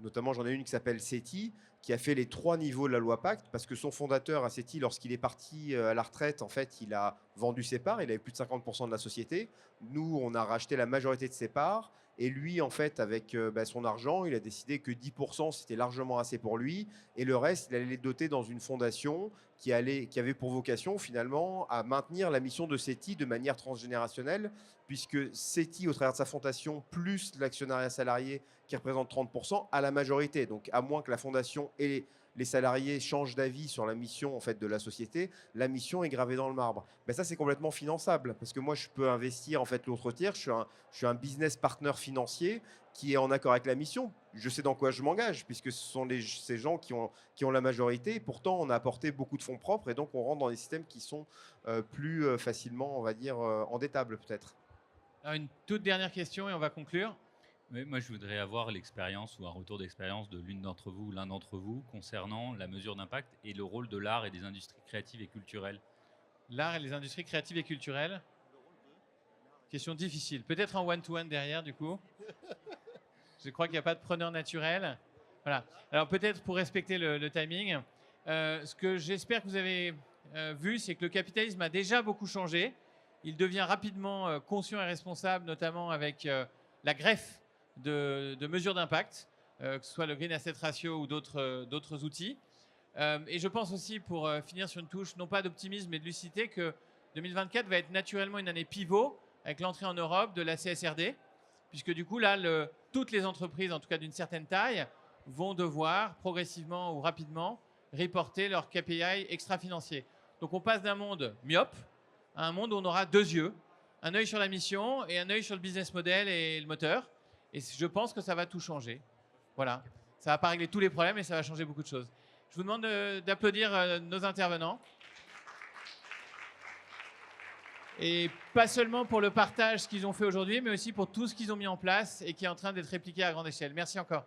Notamment, j'en ai une qui s'appelle CETI, qui a fait les 3 niveaux de la loi Pacte, parce que son fondateur à CETI, lorsqu'il est parti à la retraite, en fait, il a vendu ses parts, il avait plus de 50% de la société. Nous, on a racheté la majorité de ses parts, et lui, en fait, avec son argent, il a décidé que 10%, c'était largement assez pour lui, et le reste, il allait les doter dans une fondation qui avait pour vocation, finalement, à maintenir la mission de CETI de manière transgénérationnelle, puisque CETI, au travers de sa fondation, plus l'actionnariat salarié, qui représente 30%, à la majorité. Donc, à moins que la fondation et les salariés changent d'avis sur la mission en fait, de la société, la mission est gravée dans le marbre. Ben, ça, c'est complètement finançable, parce que moi, je peux investir en fait, l'autre tiers. Je suis un business partner financier qui est en accord avec la mission. Je sais dans quoi je m'engage, puisque ce sont ces gens qui ont la majorité. Et pourtant, on a apporté beaucoup de fonds propres, et donc on rentre dans des systèmes qui sont plus facilement, on va dire, endettables peut-être. Alors, une toute dernière question, et on va conclure. Oui, moi, je voudrais avoir l'expérience ou un retour d'expérience de l'une d'entre vous ou l'un d'entre vous concernant la mesure d'impact et le rôle de l'art et des industries créatives et culturelles. L'art et les industries créatives et culturelles. Question difficile. Peut-être en one-to-one derrière, du coup. Je crois qu'il n'y a pas de preneur naturel. Voilà. Alors, peut-être pour respecter le timing, ce que j'espère que vous avez vu, c'est que le capitalisme a déjà beaucoup changé. Il devient rapidement conscient et responsable, notamment avec la greffe de mesures d'impact, que ce soit le Green Asset Ratio ou d'autres outils. Et je pense aussi, pour finir sur une touche, non pas d'optimisme, mais de lucidité, que 2024 va être naturellement une année pivot avec l'entrée en Europe de la CSRD, puisque du coup, là, toutes les entreprises, en tout cas d'une certaine taille, vont devoir progressivement ou rapidement reporter leurs KPI extra-financiers. Donc on passe d'un monde myope à un monde où on aura 2 yeux, un œil sur la mission et un œil sur le business model et le moteur. Et je pense que ça va tout changer. Voilà. Ça ne va pas régler tous les problèmes, mais ça va changer beaucoup de choses. Je vous demande d'applaudir nos intervenants. Et pas seulement pour le partage qu'ils ont fait aujourd'hui, mais aussi pour tout ce qu'ils ont mis en place et qui est en train d'être répliqué à grande échelle. Merci encore.